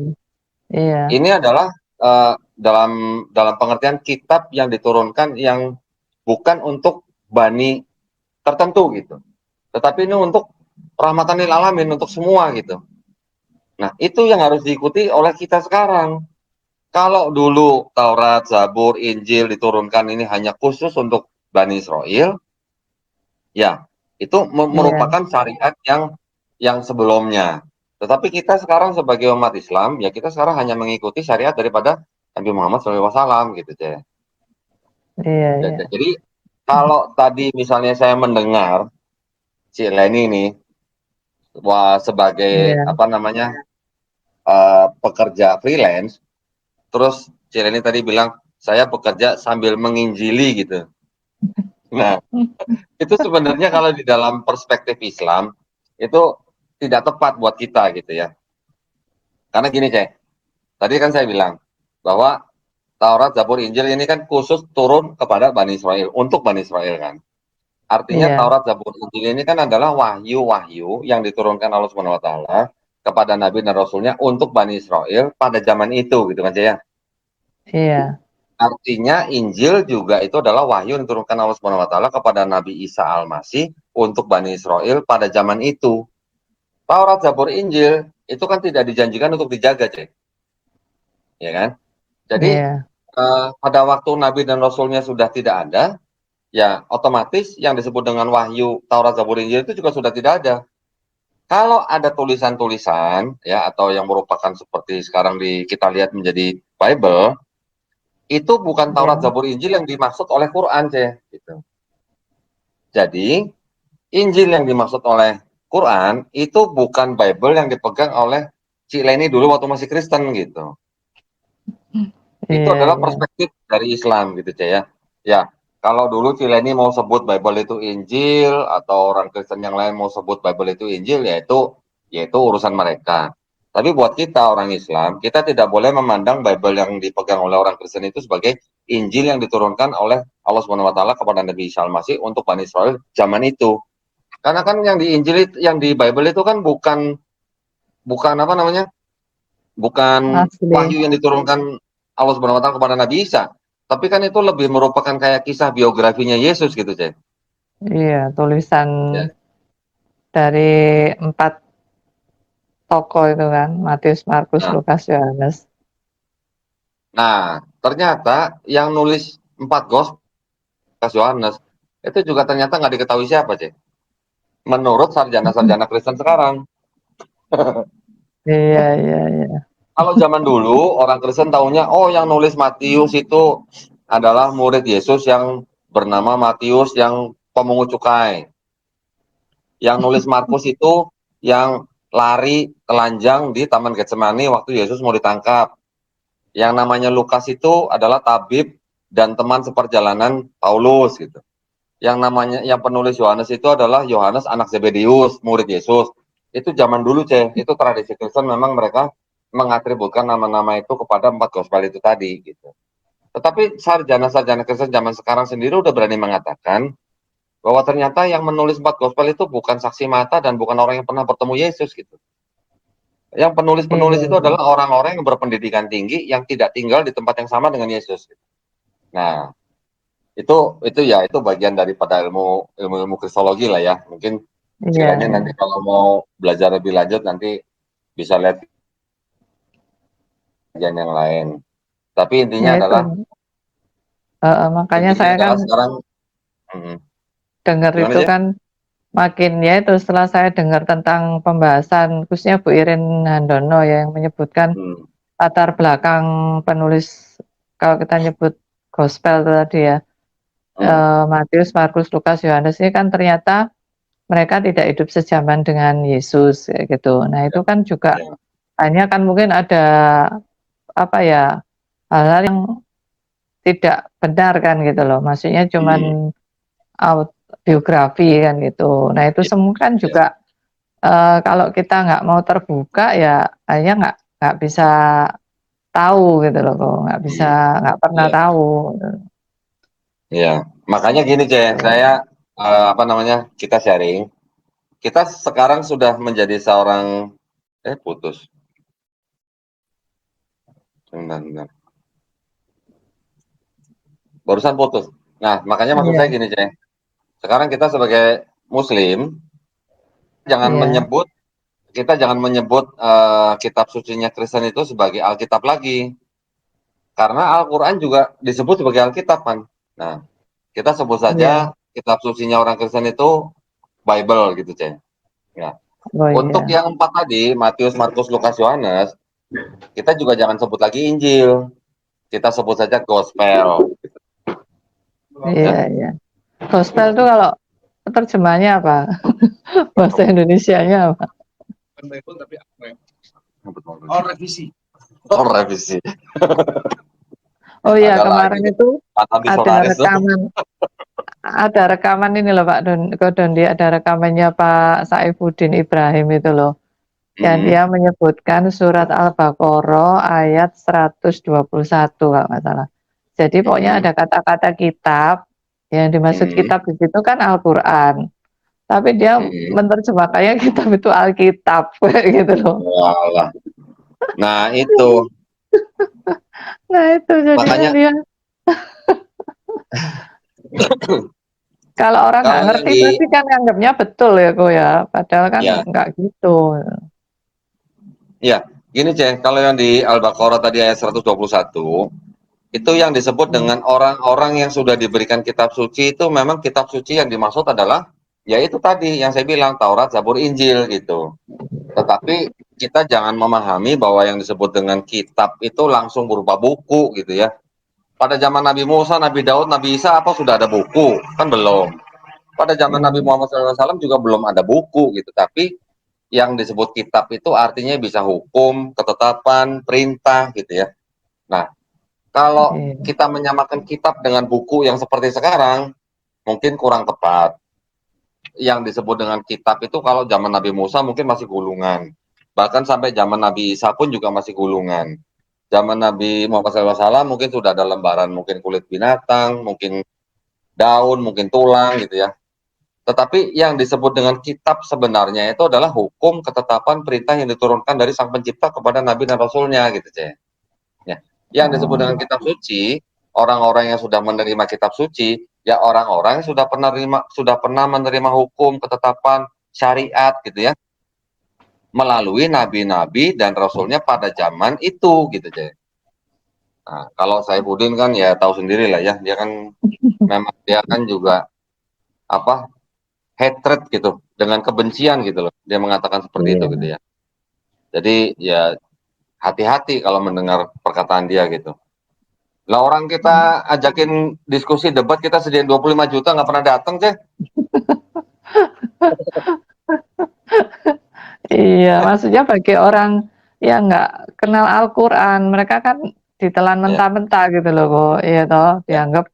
iya, Ini adalah dalam pengertian kitab yang diturunkan yang bukan untuk bani tertentu gitu. Tetapi ini untuk rahmatan lil alamin, untuk semua gitu. Nah, itu yang harus diikuti oleh kita sekarang. Kalau dulu Taurat, Zabur, Injil diturunkan ini hanya khusus untuk Bani Israel, ya itu iya, merupakan syariat yang sebelumnya. Tetapi kita sekarang sebagai umat Islam, ya kita sekarang hanya mengikuti syariat daripada Nabi Muhammad SAW gitu, Ceh. iya, iya, Jadi kalau tadi misalnya saya mendengar si Leni ini sebagai iya, apa namanya pekerja freelance, terus Cileni tadi bilang saya bekerja sambil menginjili gitu. Nah, itu sebenarnya kalau di dalam perspektif Islam itu tidak tepat buat kita gitu ya. Karena gini, Cek. Tadi kan saya bilang bahwa Taurat, Zabur, Injil ini kan khusus turun kepada Bani Israel, untuk Bani Israel kan. Artinya Iya, Taurat, Zabur, Injil ini kan adalah wahyu-wahyu yang diturunkan Allah Subhanahu wa taala kepada nabi dan rasulnya untuk Bani Israel pada zaman itu gitu kan, Cek ya. iya, Artinya Injil juga itu adalah wahyu yang diturunkan Allah Subhanahu wa taala kepada Nabi Isa Al-Masih untuk Bani Israel pada zaman itu. Taurat, Zabur, Injil itu kan tidak dijanjikan untuk dijaga, Cek. Ya kan? Jadi iya, pada waktu Nabi dan Rasulnya sudah tidak ada, ya otomatis yang disebut dengan wahyu Taurat, Zabur, Injil itu juga sudah tidak ada. Kalau ada tulisan-tulisan ya atau yang merupakan seperti sekarang kita lihat menjadi Bible, itu bukan iya, Taurat, Zabur, Injil yang dimaksud oleh Quran, gitu. Jadi Injil yang dimaksud oleh Quran itu bukan Bible yang dipegang oleh Cik Leni dulu waktu masih Kristen gitu. Itu iya, adalah iya, perspektif dari Islam gitu, Cek ya. Ya, kalau dulu Cik Leni mau sebut Bible itu Injil atau orang Kristen yang lain mau sebut Bible itu Injil, yaitu urusan mereka. Tapi buat kita orang Islam, kita tidak boleh memandang Bible yang dipegang oleh orang Kristen itu sebagai Injil yang diturunkan oleh Allah Subhanahu wa taala kepada Nabi Isa Al-Masih untuk Bani Israel zaman itu. Karena kan yang di Injil yang di Bible itu kan bukan bukan apa namanya? Bukan asli. wahyu yang diturunkan Allah Subhanahu wa taala kepada Nabi Isa. Tapi kan itu lebih merupakan kayak kisah biografinya Yesus gitu, Cek. Iya, tulisan Ya. dari 4 tokoh itu kan, Matius, Markus, Nah, Lukas, Yohanes. nah, ternyata yang nulis 4 gospel Yohanes itu juga ternyata nggak diketahui siapa, Cek. Menurut sarjana-sarjana Kristen sekarang. Iya, iya, iya. Kalau zaman dulu orang Kristen taunya, oh yang nulis Matius itu adalah murid Yesus yang bernama Matius yang pemungut cukai. Yang nulis Markus itu yang lari telanjang di Taman Getsemani waktu Yesus mau ditangkap. Yang namanya Lukas itu adalah tabib dan teman seperjalanan Paulus gitu. Yang penulis Yohanes itu adalah Yohanes anak Zebedeus, murid Yesus. Itu zaman dulu, itu tradisi Kristen memang mereka mengatributkan nama-nama itu kepada 4 gospel itu tadi gitu. Tetapi sarjana-sarjana Kristen zaman sekarang sendiri udah berani mengatakan bahwa ternyata yang menulis 4 gospel itu bukan saksi mata dan bukan orang yang pernah bertemu Yesus gitu. Yang penulis-penulis Iya, itu adalah orang-orang yang berpendidikan tinggi yang tidak tinggal di tempat yang sama dengan Yesus. Nah, itu bagian daripada ilmu kristologi lah ya. Mungkin iya, kiranya iya. nanti kalau mau belajar lebih lanjut nanti bisa lihat bagian yang lain. Tapi Ya intinya itu. adalah Makanya saya kan sekarang hmm, dengar gimana itu sih? kan makin ya itu setelah saya dengar tentang pembahasan khususnya Bu Irin Handono ya yang menyebutkan Hmm, latar belakang penulis kalau kita nyebut gospel itu tadi ya hmm, Matius, Markus, Lukas, Yohanes ini kan ternyata mereka tidak hidup sejaman dengan Yesus kayak gitu. Nah ya, itu kan juga ya, hanya kan mungkin ada apa ya hal-hal yang tidak benar kan gitu loh. Maksudnya hmm, cuman biografi kan gitu. Nah itu ya, semua kan ya, juga kalau kita nggak mau terbuka ya hanya nggak bisa tahu gitu loh, kok hmm, nggak pernah ya, tahu. ya. Makanya gini, saya apa namanya kita sharing. Kita sekarang sudah menjadi seorang putus. Bentar, bentar. Barusan putus. Nah, makanya maksud Iya, saya gini, Ceng. Sekarang kita sebagai Muslim, jangan iya, menyebut kita jangan menyebut kitab sucinya Kristen itu sebagai Alkitab lagi, karena Al-Quran juga disebut sebagai Alkitab kan. Nah, kita sebut iya. saja kitab sucinya orang Kristen itu Bible gitu, Ceng. Ya. Oh Untuk iya, yang 4 tadi, Matius, Markus, Lukas, Yohanes, kita juga jangan sebut lagi Injil, kita sebut saja Gospel, iya, ya. iya. Gospel itu kalau terjemahnya apa? Bahasa Indonesianya apa? Bible tapi apa ya? Betul. Oh, revisi. Oh, revisi. Oh iya, Ada lagi kemarin tuh, itu kata ada misionaris tuh. rekaman ada rekaman ini loh Pak Dondi, ada rekamannya Pak Saifuddin Ibrahim itu loh. Dan dia menyebutkan surat Al-Baqarah ayat 121 kalau nggak salah. Jadi pokoknya ada kata-kata kitab, yang dimaksud kitab di situ kan Al-Quran. Tapi dia menerjemahkannya kitab itu Alkitab, gitu loh. Walah. Nah itu, Nah itu jadinya makanya dia. Kalau orang nggak kalau yang ngerti di, pasti kan nganggapnya betul ya kok ya. Padahal kan ya, nggak gitu. ya, gini Ceh, kalau yang di Al-Baqarah tadi ayat 121, itu yang disebut dengan orang-orang yang sudah diberikan kitab suci itu memang kitab suci yang dimaksud adalah, ya itu tadi yang saya bilang, Taurat, Zabur, Injil gitu. Tetapi kita jangan memahami bahwa yang disebut dengan kitab itu langsung berupa buku gitu ya. Pada zaman Nabi Musa, Nabi Daud, Nabi Isa apa sudah ada buku? Kan belum. Pada zaman Nabi Muhammad SAW juga belum ada buku gitu. Tapi yang disebut kitab itu artinya bisa hukum, ketetapan, perintah gitu ya. Nah, kalau kita menyamakan kitab dengan buku yang seperti sekarang, mungkin kurang tepat. Yang disebut dengan kitab itu kalau zaman Nabi Musa mungkin masih gulungan. Bahkan sampai zaman Nabi Isa pun juga masih gulungan. Zaman Nabi Muhammad SAW mungkin sudah ada lembaran, mungkin kulit binatang, mungkin daun, mungkin tulang gitu ya. Tetapi yang disebut dengan kitab sebenarnya itu adalah hukum, ketetapan, perintah yang diturunkan dari Sang Pencipta kepada Nabi dan Rasulnya gitu, Cek. Ya. Yang disebut dengan kitab suci, orang-orang yang sudah menerima kitab suci, ya orang-orang yang sudah pernah menerima hukum, ketetapan, syariat gitu ya, melalui nabi-nabi dan rasulnya pada zaman itu gitu, Cek. Nah, kalau Saifuddin kan ya tahu sendiri lah ya, dia kan memang dia kan juga apa, hatred gitu, dengan kebencian gitu loh. Dia mengatakan seperti itu gitu ya. Jadi ya hati-hati kalau mendengar perkataan dia gitu. Lah orang kita ajakin diskusi debat, kita sediain 25 juta nggak pernah datang, Ceh. Iya, maksudnya bagi orang yang nggak kenal Al-Quran, mereka kan ditelan mentah-mentah gitu loh kok, iya toh, dianggap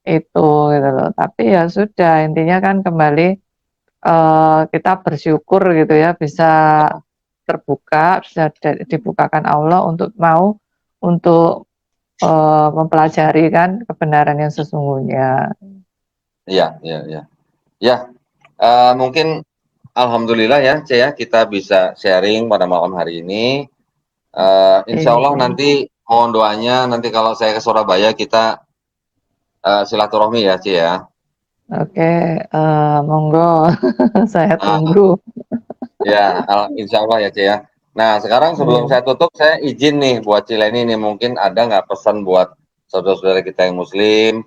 itu gitu loh. Tapi ya sudah, intinya kan kembali kita bersyukur gitu ya, bisa terbuka, bisa dibukakan Allah untuk mau untuk mempelajari kan kebenaran yang sesungguhnya. Iya, iya, iya. Ya, mungkin alhamdulillah ya, Ceh ya, kita bisa sharing pada malam hari ini. Insya Allah nanti mohon doanya nanti kalau saya ke Surabaya kita silaturahmi ya, Ceh ya. Oke, monggo, saya tunggu. Ya, insya Allah ya, Ceh ya. Nah, sekarang sebelum saya tutup, saya izin nih buat Cileni nih, mungkin ada nggak pesan buat saudara-saudara kita yang Muslim,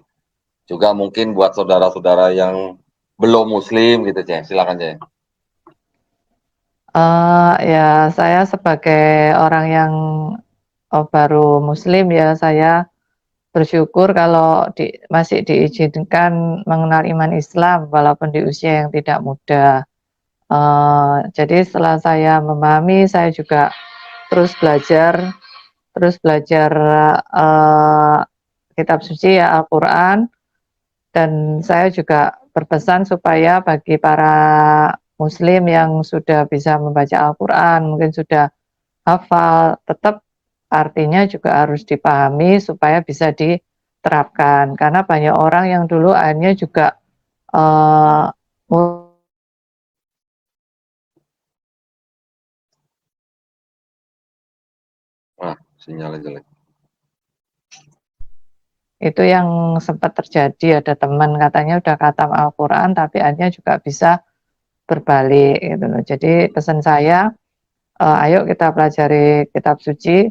juga mungkin buat saudara-saudara yang belum Muslim gitu, Ceh. Silakan, Ceh. Ya saya sebagai orang yang baru Muslim ya, saya bersyukur kalau masih diizinkan mengenal iman Islam walaupun di usia yang tidak muda. Jadi setelah saya memahami, saya juga terus belajar kitab suci ya Al-Quran, dan saya juga berpesan supaya bagi para Muslim yang sudah bisa membaca Al-Quran, mungkin sudah hafal, tetap artinya juga harus dipahami supaya bisa diterapkan. Karena banyak orang yang dulu akhirnya juga Wah, sinyalnya jelek. itu yang sempat terjadi, ada teman katanya udah khatam Al-Quran tapi akhirnya juga bisa berbalik gitu loh. Jadi pesan saya, ayo kita pelajari kitab suci,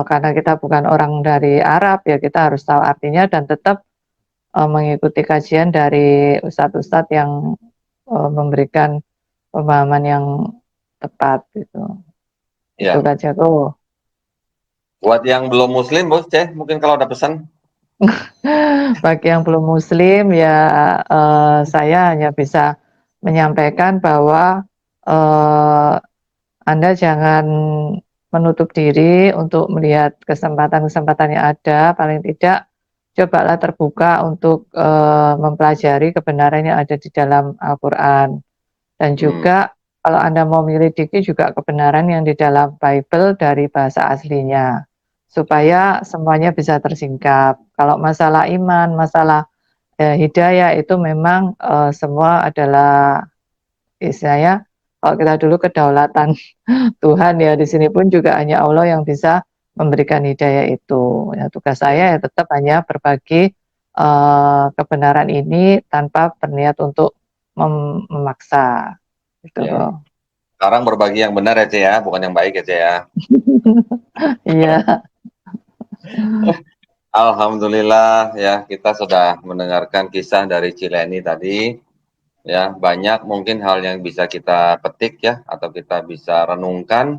karena kita bukan orang dari Arab ya, kita harus tahu artinya dan tetap mengikuti kajian dari ustadz-ustadz yang memberikan pemahaman yang tepat gitu. Ya. Itu Kak Jago. Buat yang belum Muslim, Bos, Ceh, mungkin kalau ada pesan. Bagi yang belum Muslim ya, saya hanya bisa menyampaikan bahwa Anda jangan menutup diri untuk melihat kesempatan-kesempatan yang ada. Paling tidak cobalah terbuka untuk mempelajari kebenaran yang ada di dalam Al-Quran. Dan juga kalau Anda mau menyelidiki juga kebenaran yang di dalam Bible dari bahasa aslinya, supaya semuanya bisa tersingkap. Kalau masalah iman, masalah hidayah itu memang semua adalah istilahnya, kalau kita dulu kedaulatan Tuhan ya, di sini pun juga hanya Allah yang bisa memberikan hidayah itu. Ya, tugas saya ya tetap hanya berbagi kebenaran ini tanpa berniat untuk memaksa. Gitu Ya. loh. Sekarang berbagi yang benar ya, Ce ya, bukan yang baik ya, Ce ya. Iya. Alhamdulillah ya, kita sudah mendengarkan kisah dari Cileni tadi. Ya, banyak mungkin hal yang bisa kita petik ya, atau kita bisa renungkan.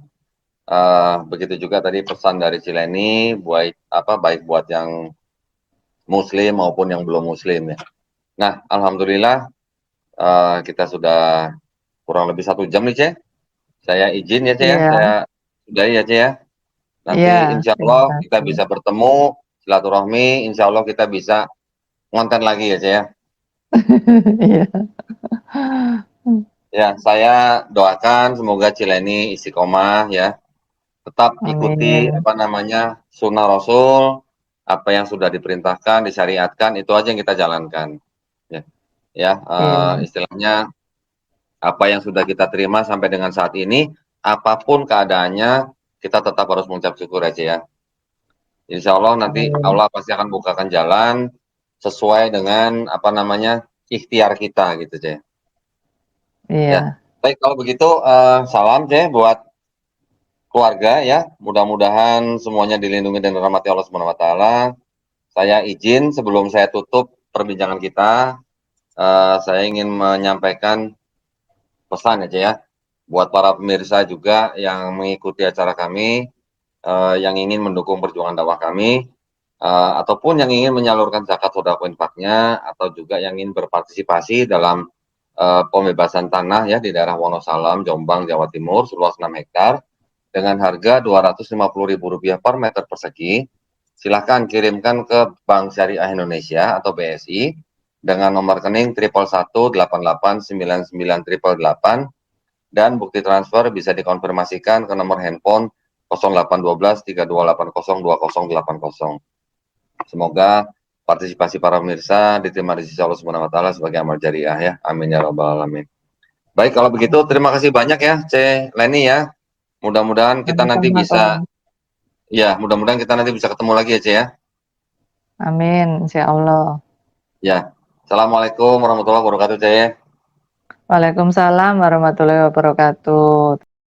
Begitu juga tadi pesan dari Cileni, baik buat yang Muslim maupun yang belum Muslim ya. Nah, alhamdulillah kita sudah kurang lebih 1 jam nih, Ce. Saya izin ya, Ce ya. Iya. Saya sudahi ya, Ce ya. Nanti Iya, insya terima Allah kita kasih. bisa bertemu, silaturahmi, insya Allah kita bisa ngonten lagi ya, Ce ya. Iya. Ya, saya doakan semoga Cileni istiqomah ya. Tetap ikuti Amin. sunnah Rasul, apa yang sudah diperintahkan, disyariatkan, itu aja yang kita jalankan. Ya, Iya. istilahnya apa yang sudah kita terima sampai dengan saat ini, apapun keadaannya, kita tetap harus mengucap syukur aja ya. Insya Allah nanti Amin. Allah pasti akan bukakan jalan sesuai dengan ikhtiar kita gitu, Ce. Iya. Ya, baik kalau begitu salam, Ce, buat keluarga ya. Mudah-mudahan semuanya dilindungi dan dirahmati Allah Subhanahu wa taala. Saya izin sebelum saya tutup perbincangan kita, saya ingin menyampaikan pesan aja ya buat para pemirsa juga yang mengikuti acara kami, yang ingin mendukung perjuangan dakwah kami, ataupun yang ingin menyalurkan zakat sedekah infaknya, atau juga yang ingin berpartisipasi dalam pembebasan tanah ya di daerah Wonosalam, Jombang, Jawa Timur, seluas 6 hektar dengan harga Rp250.000 per meter persegi. Silahkan kirimkan ke Bank Syariah Indonesia atau BSI dengan nomor rekening 11188899888 dan bukti transfer bisa dikonfirmasikan ke nomor handphone 0812 3280 2080. Semoga partisipasi para pemirsa diterima di sisi Allah Subhanahu wa taala sebagai amal jariah ya. Amin ya rabbal alamin. Baik kalau begitu terima kasih banyak ya Ce Leni ya. Mudah-mudahan kita nanti bisa ketemu lagi ya, Ce ya. Amin, insya Allah. Ya. Assalamualaikum warahmatullahi wabarakatuh, Ce. Waalaikumsalam warahmatullahi wabarakatuh.